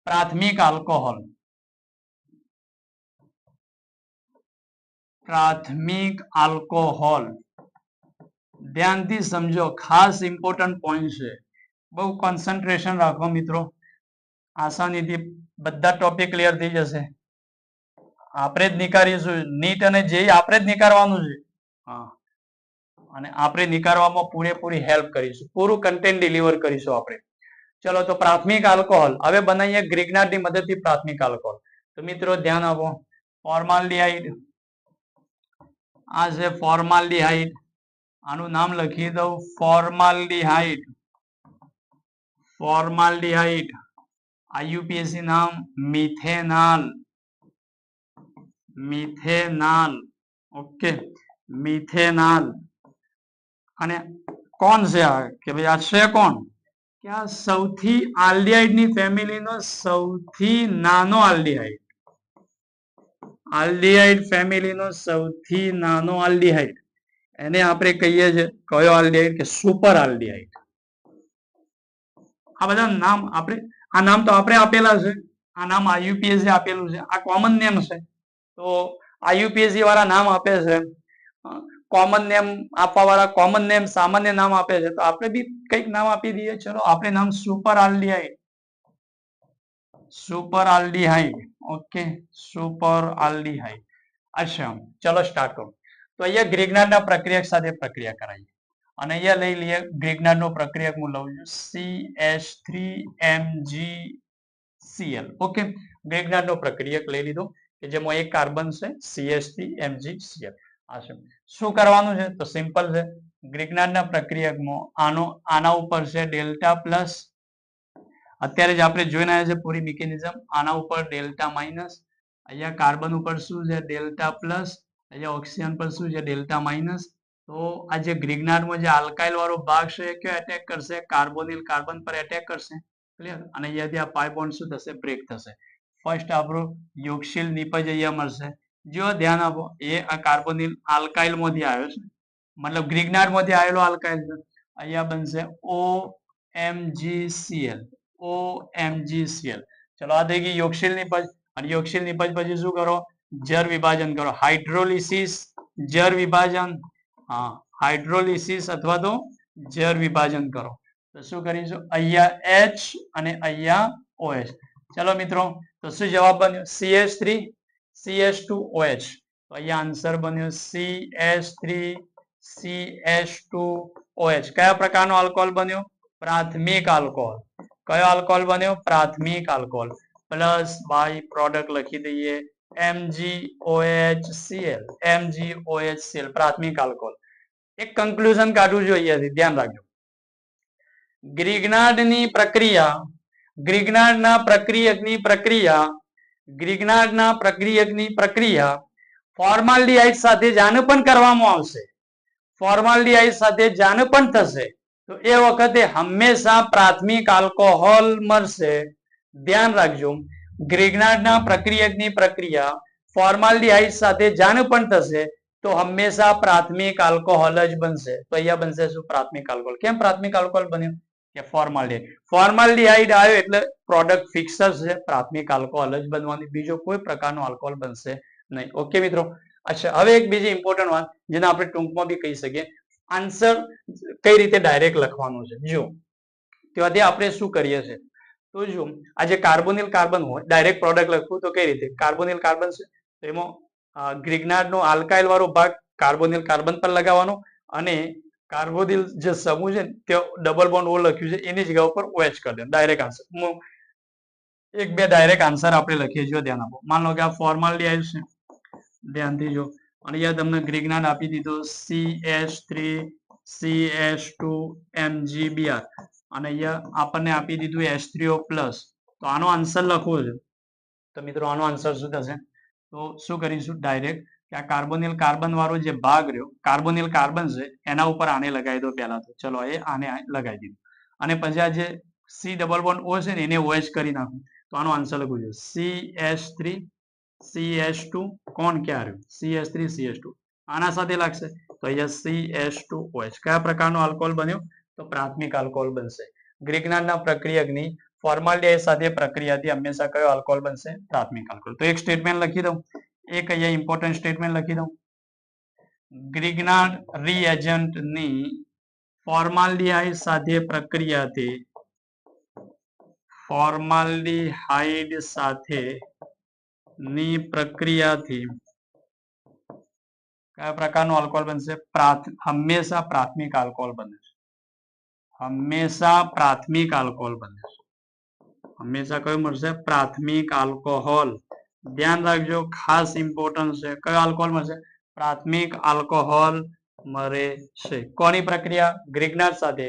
પ્રાથમિક આલ્કોહોલ. પ્રાથમિક આલ્કોહોલ ધ્યાનથી સમજો, ખાસ ઇમ્પોર્ટન્ટ પોઈન્ટ છે. બહુ કોન્સન્ટ્રેશન રાખો મિત્રો, આસાનીથી બધા ટોપિક ક્લિયર થઈ જશે. આપણે જ નીકાળીશું. નીટ અને જેઈ આપણે જ નીકાળવાનું છે. હા, અને આપણે નીકાળવામાં પૂરેપૂરી હેલ્પ કરીશું. પૂરું કન્ટેન્ટ ડિલિવર કરીશું આપણે. ચલો, તો પ્રાથમિક આલ્કોહોલ હવે બનાવીએ ગ્રિગ્નાર્ડની મદદથી પ્રાથમિક આલ્કોહોલ. તો મિત્રો ધ્યાન આપો. ફોર્માલ્ડિહાઇડ, આ છે ફોર્માલ્ડિહાઇડ. આનું નામ લખી દઉં, ફોર્માલ્ડિહાઇડ. ફોર્માલ્ડિહાઇડ. આઈયુપીએસસી નામ મિથેનાલ. મિથેનાલ. ઓકે, મિથેનાલ. અને કોણ છે આ? કે ભાઈ આ છે કોણ? કે આ સૌથી આલ્ડિહાઇડની ફેમિલીનો સૌથી નાનો આલ્ડિહાઇડ. આલ્ડિહાઇડ ફેમિલીનો સૌથી નાનો આલ્ડિહાઇડ. એને આપણે કહીએ છીએ કયો આલ્ડિહાઇડ? કે સુપર આલ્ડિહાઇડ. આ બધા નામ આપણે, આ નામ તો આપણે આપેલા છે. આ નામ આઈયુપીએસસી આપેલું છે. આ કોમન નેમ છે. તો આઈયુપીએસસી વાળા નામ આપે છે. કોમન નેમ આપવા વાળા કોમન નેમ, સામાન્ય નામ આપે છે. તો આપણે બી કઈક નામ આપી દઈએ. ચલો, આપણે નામ super aldehyde. Super aldehyde. Okay, super aldehyde. અચ્છા, ચલો સ્ટાર્ટ કરો. તો અહીંયા ગ્રિગ્નાર્ડના પ્રક્રિયક સાથે પ્રક્રિયા કરાવીએ. અને અહીંયા લઈ લઈએ ગ્રિગ્નાર્ડનો પ્રક્રિયક હું લઉં છું CH3MgCl. ઓકે, ગ્રિગ્નાર્ડનો પ્રક્રિયક લઈ લીધો કે જેમાં એક કાર્બન છે CH3MgCl. આ છે. શું કરવાનું છે? તો સિમ્પલ છે. ગ્રિગ્નાર્ડના પ્રક્રિયકમાં આના ઉપર છે ડેલ્ટા પ્લસ. અત્યારે જ આપણે જોઈને આવ્યા છે પૂરી મિકેનિઝમ. આના ઉપર ડેલ્ટા માઇનસ. અહીંયા કાર્બન ઉપર શું છે? Delta plus. અહીંયા ઓક્સિજન પર શું છે? Delta minus. તો આ જે ગ્રિગ્નાર્ડમાં જે આલ્કાઇલ વાળો ભાગ છે એ કયો એટેક કરશે? કાર્બોનિલ કાર્બન પર એટેક કરશે. ક્લિયર? અને અહીંયાથી આ પાઈ બોન્ડ શું થશે? બ્રેક થશે. ફર્સ્ટ આપણું યોગશીલ નિપજ અહીંયા મળશે. જો ધ્યાન આપો, એ આ કાર્બોનિલ આલ્કાઇલ માંથી આવ્યો છે, મતલબ ગ્રિગ્નાર્ડ માંથી આવેલો આલ્કાઇલ છે. અહીંયા બનશે OMgCl. OMgCl. ચલો આ થઈ ગઈ યોગશીલ નિપજ. અને યોગશીલ નિપજ પછી શું કરો? જર વિભાજન કરો. હાઇડ્રોલિસિસ, જર વિભાજન. હા, હાઇડ્રોલિસિસ અથવા તો જર વિભાજન કરો. તો શું કરીશું? અહીંયા H અને અહીંયા OH. ચલો મિત્રો, તો શું જવાબ બન્યો? CH3 CH2OH. તો અહીંયા આન્સર બન્યો CH3 CH2OH. કયા પ્રકારનો આલ્કોહોલ બન્યો? પ્રાથમિક આલ્કોહોલ. કયો આલ્કોહોલ બન્યો? પ્રાથમિક આલ્કોહોલ. પ્લસ બાય પ્રોડક્ટ લખી દઈએ MgOHCl. MgOHCl પ્રાથમિક આલ્કોહોલ. એક કન્ક્લુઝન કાઢવું જોઈએ, ધ્યાન રાખજો. ગ્રિગ્નાર્ડની પ્રક્રિયા, ગ્રિગ્નાર્ડના પ્રક્રિયકની પ્રક્રિયા ફોર્માલ્ડિહાઇડ સાથે જાણ પણ કરવામાં આવશે. ફોર્માલ્ડિહાઇડ સાથે જાણ પણ થશે. તો એ વખતે હંમેશા પ્રાથમિક આલ્કોહોલ મળશે. ધ્યાન રાખજો, ગ્રિગ્નાર્ડના પ્રક્રિયકની પ્રક્રિયા ફોર્માલ્ડિહાઇડ સાથે જાણ પણ થશે તો હંમેશા પ્રાથમિક આલ્કોહોલ જ બનશે. તો અહીંયા બનશે શું? પ્રાથમિક આલ્કોહોલ. કેમ પ્રાથમિક આલ્કોહોલ બન્યું? કે ફોર્માલ્ડિહાઇડ. ફોર્માલ્ડિહાઇડ આવ્યો એટલે પ્રોડક્ટ ફિક્સ છે, પ્રાથમિક આલ્કોહોલ જ બનવાની, બીજો કોઈ પ્રકારનો આલ્કોહોલ બનશે નહીં. ઓકે મિત્રો. અચ્છા, હવે એક બીજી ઇમ્પોર્ટન્ટ વાત જેને આપણે ટૂંકમાં બી કહી શકીએ, આન્સર કઈ રીતે ડાયરેક્ટ લખવાનું છે. જો ત્યાંથી આપણે શું કરીએ છીએ, તો જો આ જે કાર્બોનિલ કાર્બન હોય, ડાયરેક્ટ પ્રોડક્ટ લખવું તો કઈ રીતે? કાર્બોનિલ કાર્બન છે તો એમાં ગ્રિગ્નાર્ડનો આલ્કાઇલ વાળો ભાગ કાર્બોનિલ કાર્બન પર લગાવવાનો અને કાર્બોનિલ જે સમૂહ છે તે ડબલ બોન્ડ ઓ લખ્યું છે એની જગ્યા ઉપર OH કરી દે. Direct answer. એક બે ડાયરેક્ટ આન્સર આપણે લખીએ છીએ, ધ્યાન આપો. માન લો કે આ ફોર્માલ્ડિહાઇડ છે, ધ્યાનથી જો, અને અહીંયા તમને ગ્રિગ્નાર્ડ આપી દીધો CH3 CH2MgBr અને અહીંયા આપણને આપી દીધું H3O+. તો આનો આન્સર લખવો છે. તો મિત્રો આનો આન્સર શું થશે? તો શું કરીશું? ડાયરેક્ટ કે આ કાર્બોનિલ કાર્બન વાળો જે ભાગ રહ્યો, કાર્બોનિલ કાર્બન છે એના ઉપર આને લગાવી દો પહેલા. તો ચલો એ આને લગાવી દીધું અને પછી આ જે C ડબલ બોન્ડ O છે ને એને OH કરી નાખું. તો આનો આન્સર લખવું છે CH3 CH2. કોણ ક્યાં રહ્યું? CH3 CH2. આના સાથે લાગશે તો અહીંયા CH2OH. કયા પ્રકારનો આલ્કોહોલ બન્યો? તો પ્રાથમિક આલ્કોહોલ બનશે. ગ્રિગ્નાર્ડના પ્રક્રિયકની ફોર્માલ્ડિહાઇડ સાથે પ્રક્રિયાથી હંમેશા કયો આલ્કોહોલ બનશે? પ્રાથમિક આલ્કોહોલ. તો એક સ્ટેટમેન્ટ લખી દઉં, એક અહીંયા ઇમ્પોર્ટન્ટ સ્ટેટમેન્ટ લખી દઉં. ગ્રિગ્નાર્ડ રિએજન્ટની ફોર્માલ્ડિહાઇડ સાથે પ્રક્રિયાથી કયા પ્રકારનો આલ્કોહોલ બનશે? હંમેશા પ્રાથમિક આલ્કોહોલ બને છે. હંમેશા પ્રાથમિક આલ્કોહોલ બને છે. હંમેશા કયું મળશે? પ્રાથમિક આલ્કોહોલ. ધ્યાન રાખજો, ખાસ ઇમ્પોર્ટન્ટ છે. કયો આલ્કોહોલ મળશે? પ્રાથમિક આલ્કોહોલ મળે છે. કોની પ્રક્રિયા? ગ્રિગ્નાર્ડ સાથે.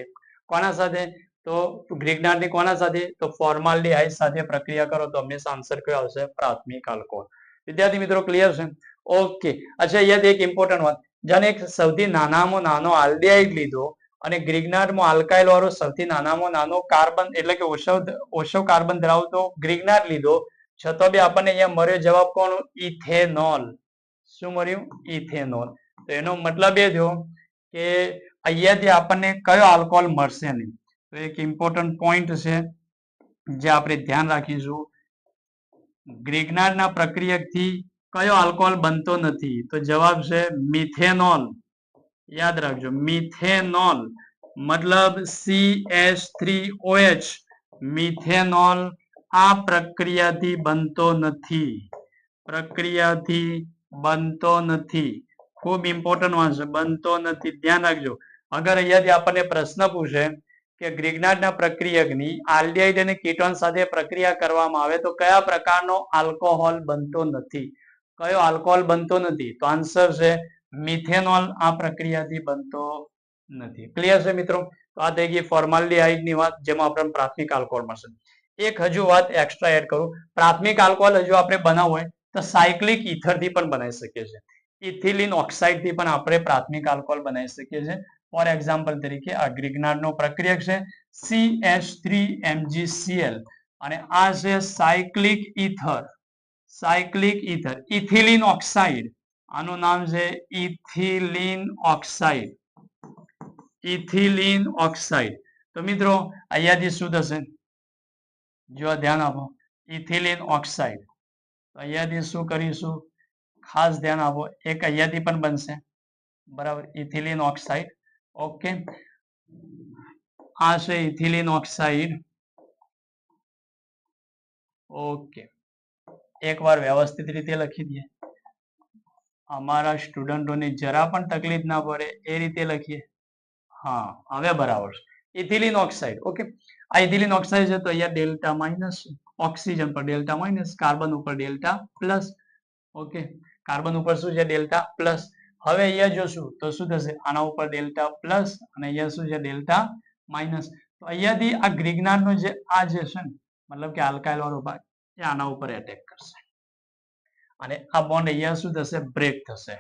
કોના સાથે? તો ગ્રિગ્નાર્ડની કોના સાથે? તો ફોર્માલ્ડિહાઇડ સાથે પ્રક્રિયા કરો તો હંમેશા આન્સર કયો આવશે? પ્રાથમિક આલ્કોહોલ. વિદ્યાર્થી મિત્રો ક્લિયર છે? ઓકે. અચ્છા, અહીંયાથી એક ઇમ્પોર્ટન્ટ વાત, જાણે એક સૌથી નાનામાં નાનો આલ્ડિહાઇડ લીધો અને ગ્રિગ્નાર્ડમાં આલ્કાઇલ વાળો સૌથી નાનામાં નાનો કાર્બન એટલે કે ઓછો કાર્બન ધરાવતો ગ્રિગ્નાર્ડ લીધો, છતાં બી આપણને અહીંયા મળ્યો જવાબ કોનો? ઇથેનોલ. શું મળ્યું? ઇથેનોલ. તો એનો મતલબ એ થયો કે અહીંયાથી આપણને કયો આલ્કોહોલ મળશે નહીં. તો એક ઇમ્પોર્ટન્ટ પોઈન્ટ છે જે આપણે ધ્યાન રાખીશું. ગ્રિગ્નાર્ડના પ્રક્રિયકથી કયો આલ્કોહોલ બનતો નથી? તો જવાબ છે મિથેનોલ. યાદ રાખજો, મિથેનોલ મતલબ CH3OH. મિથેનોલ આ પ્રક્રિયાથી બનતો નથી. પ્રક્રિયાથી બનતો નથી. ખૂબ ઇમ્પોર્ટન્ટ વાત છે, બનતો નથી. ધ્યાન રાખજો. અગર અહીંયાથી આપણને પ્રશ્ન પૂછે કે ગ્રિગ્નાર્ડના પ્રક્રિયકની આલ્ડિહાઇડ અને કીટોન સાથે પ્રક્રિયા કરવામાં આવે તો કયા પ્રકારનો આલ્કોહોલ બનતો નથી? કયો આલ્કોહોલ બનતો નથી? તો આન્સર છે મિથેનોલ આ પ્રક્રિયાથી બનતો નથી. ક્લિયર છે મિત્રો? તો આ થઈ ગઈ ફોર્માલ્ડિહાઇડ ની વાત, જેમાં આપણને પ્રાથમિક આલ્કોહોલ મળશે. એક હજુ વાત એક્સ્ટ્રા એડ કરું, પ્રાથમિક આલ્કોહોલ હજુ આપણે બનાવવું હોય તો સાયક્લિક ઇથર થી પણ બનાવી શકીએ છીએ. ઇથિલિન ઓક્સાઇડ થી પણ આપણે પ્રાથમિક આલ્કોહોલ બનાવી શકીએ છીએ. ફોર એક્ઝામ્પલ તરીકે આ ગ્રિગ્નાર્ડનો પ્રક્રિયક છે CH3MgCl અને આ છે cyclic ether. Cyclic ether, ethylene oxide, આનું નામ છે ઇથિલિન ઓક્સાઇડ. Ethylene oxide. તો મિત્રો અહીંયાથી શું થશે? જો ધ્યાન આપો, ઇથિલિન ઓક્સાઇડ. તો અહીંયાથી શું કરીશું? ખાસ ધ્યાન આપો, એક અહીંયાથી પણ બનશે, બરાબર, ઇથિલિન ઓક્સાઇડ. ઓકે, આ છે ઇથિલિન ઓક્સાઇડ. ઓકે, એકવાર વ્યવસ્થિત રીતે લખી દઈએ, અમારા સ્ટુડન્ટોને જરા પણ તકલીફ ના પડે એ રીતે લખીએ. હા, હવે બરાબર છે. Ethylene oxide. ઓકે, આ ઇથિલિન ઓક્સાઇડ છે તો અહીંયા ડેલ્ટા માઇનસ, ઓક્સિજન પર ડેલ્ટા માઇનસ, કાર્બન ઉપર ડેલ્ટા પ્લસ. ઓકે, કાર્બન ઉપર શું છે? Delta plus. હવે અહીંયા જોશું તો શું થશે? આના ઉપર ડેલ્ટા પ્લસ અને અહીંયા શું છે? Delta minus. તો અહીંયાથી આ ગ્રિગ્નાર્ડનો જે આ જે છે ને, મતલબ કે આલ્કાઇલ વાળો ભાગ એ આના ઉપર એટેક કરશે અને આ બોન્ડ અહીંયા શું થશે? બ્રેક થશે.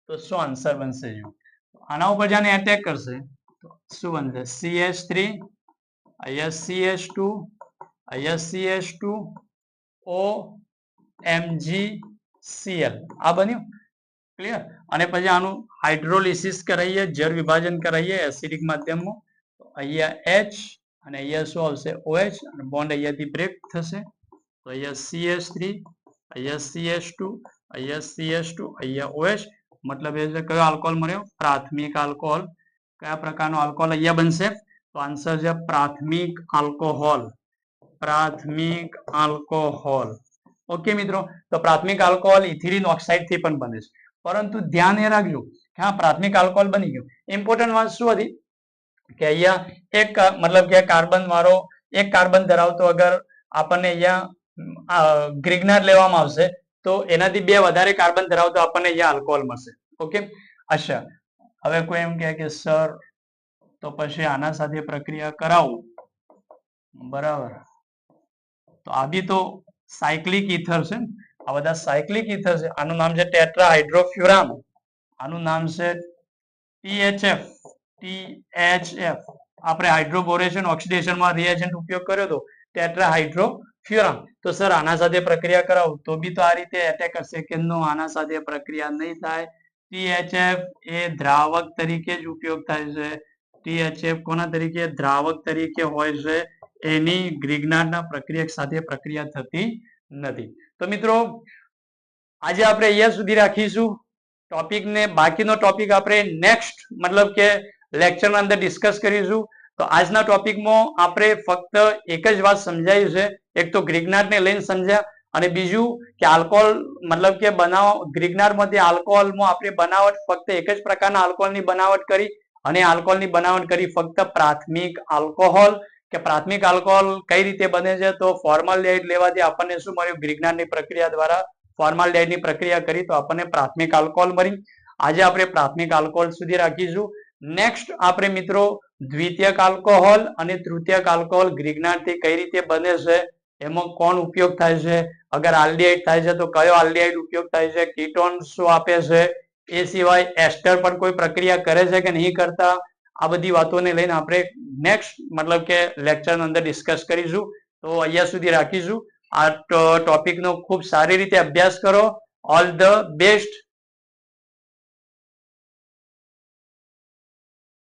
તો શું આન્સર બનશે? આના ઉપર જાને એટેક કરશે તો શું બનશે? CH3, અહીંયા CH2, અહીંયા CH2, OMgCl. આ બન્યું. ક્લિયર? અને પછી આનું હાઇડ્રોલિસિસ કરાવીએ, જળ વિભાજન કરાવીએ એસિડિક માધ્યમમાં, તો અહીંયા H અને અહીંયા શું આવશે? OH અને બોન્ડ અહીંયાથી બ્રેક થશે. તો અહીંયા CH3, અહીંયા CH2, અહીંયા CH2, અહીંયા OH. મતલબ એ છે કયો આલ્કોહોલ મળ્યો? પ્રાથમિક આલ્કોહોલ. કયા પ્રકારનો આલ્કોહોલ અહીંયા બનશે? તો આન્સર છે પ્રાથમિક આલ્કોહોલ. પ્રાથમિક આલ્કોહોલ. ઓકે મિત્રો, તો પ્રાથમિક આલ્કોહોલ ઇથિલિન ઓક્સાઇડ થી પણ બને છે, પરંતુ ધ્યાન એ રાખજો કે હા પ્રાથમિક આલ્કોહોલ બની ગયું. ઇમ્પોર્ટન્ટ વાત શું હતી કે અહીંયા એક મતલબ કે કાર્બન વાળો એક કાર્બન ધરાવતો અગર આપણને અહીંયા ગ્રિગ્નાર્ડ લેવામાં આવશે તો એનાથી બે વધારે કાર્બન ધરાવતો આપણને અહીંયા આલ્કોહોલ મળશે. ઓકે, અચ્છા, હવે કોઈ એમ કહે કે સર તો પછી આના સાથે પ્રક્રિયા કરાવું, બરાબર, તો આ બી તો સાયક્લિક ઇથર છે ને, આ બધા સાયક્લિક ઇથર છે. આનું નામ છે ટેટ્રાહાઇડ્રોફ્યુરાન, આનું નામ છે THF. આપણે હાઇડ્રોબોરેશન ઓક્સિડેશનમાં રિએજન્ટ ઉપયોગ કર્યો હતો ટેટ્રાહાઇડ્રોફ્યુરાન. તો સર આના સાથે પ્રક્રિયા કરાવું તો બી તો આ રીતે એટેક કરશે કે નો, આના સાથે પ્રક્રિયા નહીં થાય. THF એ દ્રાવક તરીકે જ ઉપયોગ થાય છે. THF કોના તરીકે? દ્રાવક તરીકે હોય છે. એની ગ્રિગ્નાર્ડના પ્રક્રિયક સાથે પ્રક્રિયા થતી નથી. તો મિત્રો આજે આપણે અહીંયા સુધી રાખીશું ટોપિકને. બાકીનો ટોપિક આપણે નેક્સ્ટ મતલબ કે લેક્ચરના અંદર ડિસ્કસ કરીશું. તો આજના ટોપિકમાં આપણે ફક્ત એક જ વાત સમજાવી છે. એક તો ગ્રિગ્નાર્ડને લઈને સમજ્યા અને બીજું કે આલ્કોહોલ મતલબ કે ગ્રિગ્નાર્ડમાંથી આલ્કોહોલમાં આપણે બનાવટ ફક્ત એક જ પ્રકારના આલ્કોહોલની બનાવટ કરી અને આલ્કોહોલની બનાવટ કરી ફક્ત પ્રાથમિક આલ્કોહોલ. કે પ્રાથમિક આલ્કોહોલ કઈ રીતે બને છે? તો ફોર્માલ્ડિહાઇડ લેવાથી આપણને શું મળ્યું? ગ્રિગ્નાર્ડની પ્રક્રિયા દ્વારા ફોર્માલ્ડિહાઇડની પ્રક્રિયા કરી તો આપણને પ્રાથમિક આલ્કોહોલ મળી. આજે આપણે પ્રાથમિક આલ્કોહોલ સુધી રાખીશું. નેક્સ્ટ આપણે મિત્રો દ્વિતીયક આલ્કોહોલ અને તૃતીયક આલ્કોહોલ ગ્રિગ્નાર્ડથી કઈ રીતે બને છે, એમાં કોણ ઉપયોગ થાય છે, અગર આલ્ડિહાઇડ થાય છે તો કયો આલ્ડિહાઇડ ઉપયોગ થાય છે, કીટોન શું આપે છે, એ સિવાય એસ્ટર પર કોઈ પ્રક્રિયા કરે છે કે નહીં કરતા, આ બધી વાતોને લઈને આપણે નેક્સ્ટ મતલબ કે લેક્ચરની અંદર ડિસ્કસ કરીશું. તો અહીંયા સુધી રાખીશું. આ ટોપિકનો ખૂબ સારી રીતે અભ્યાસ કરો. All the best.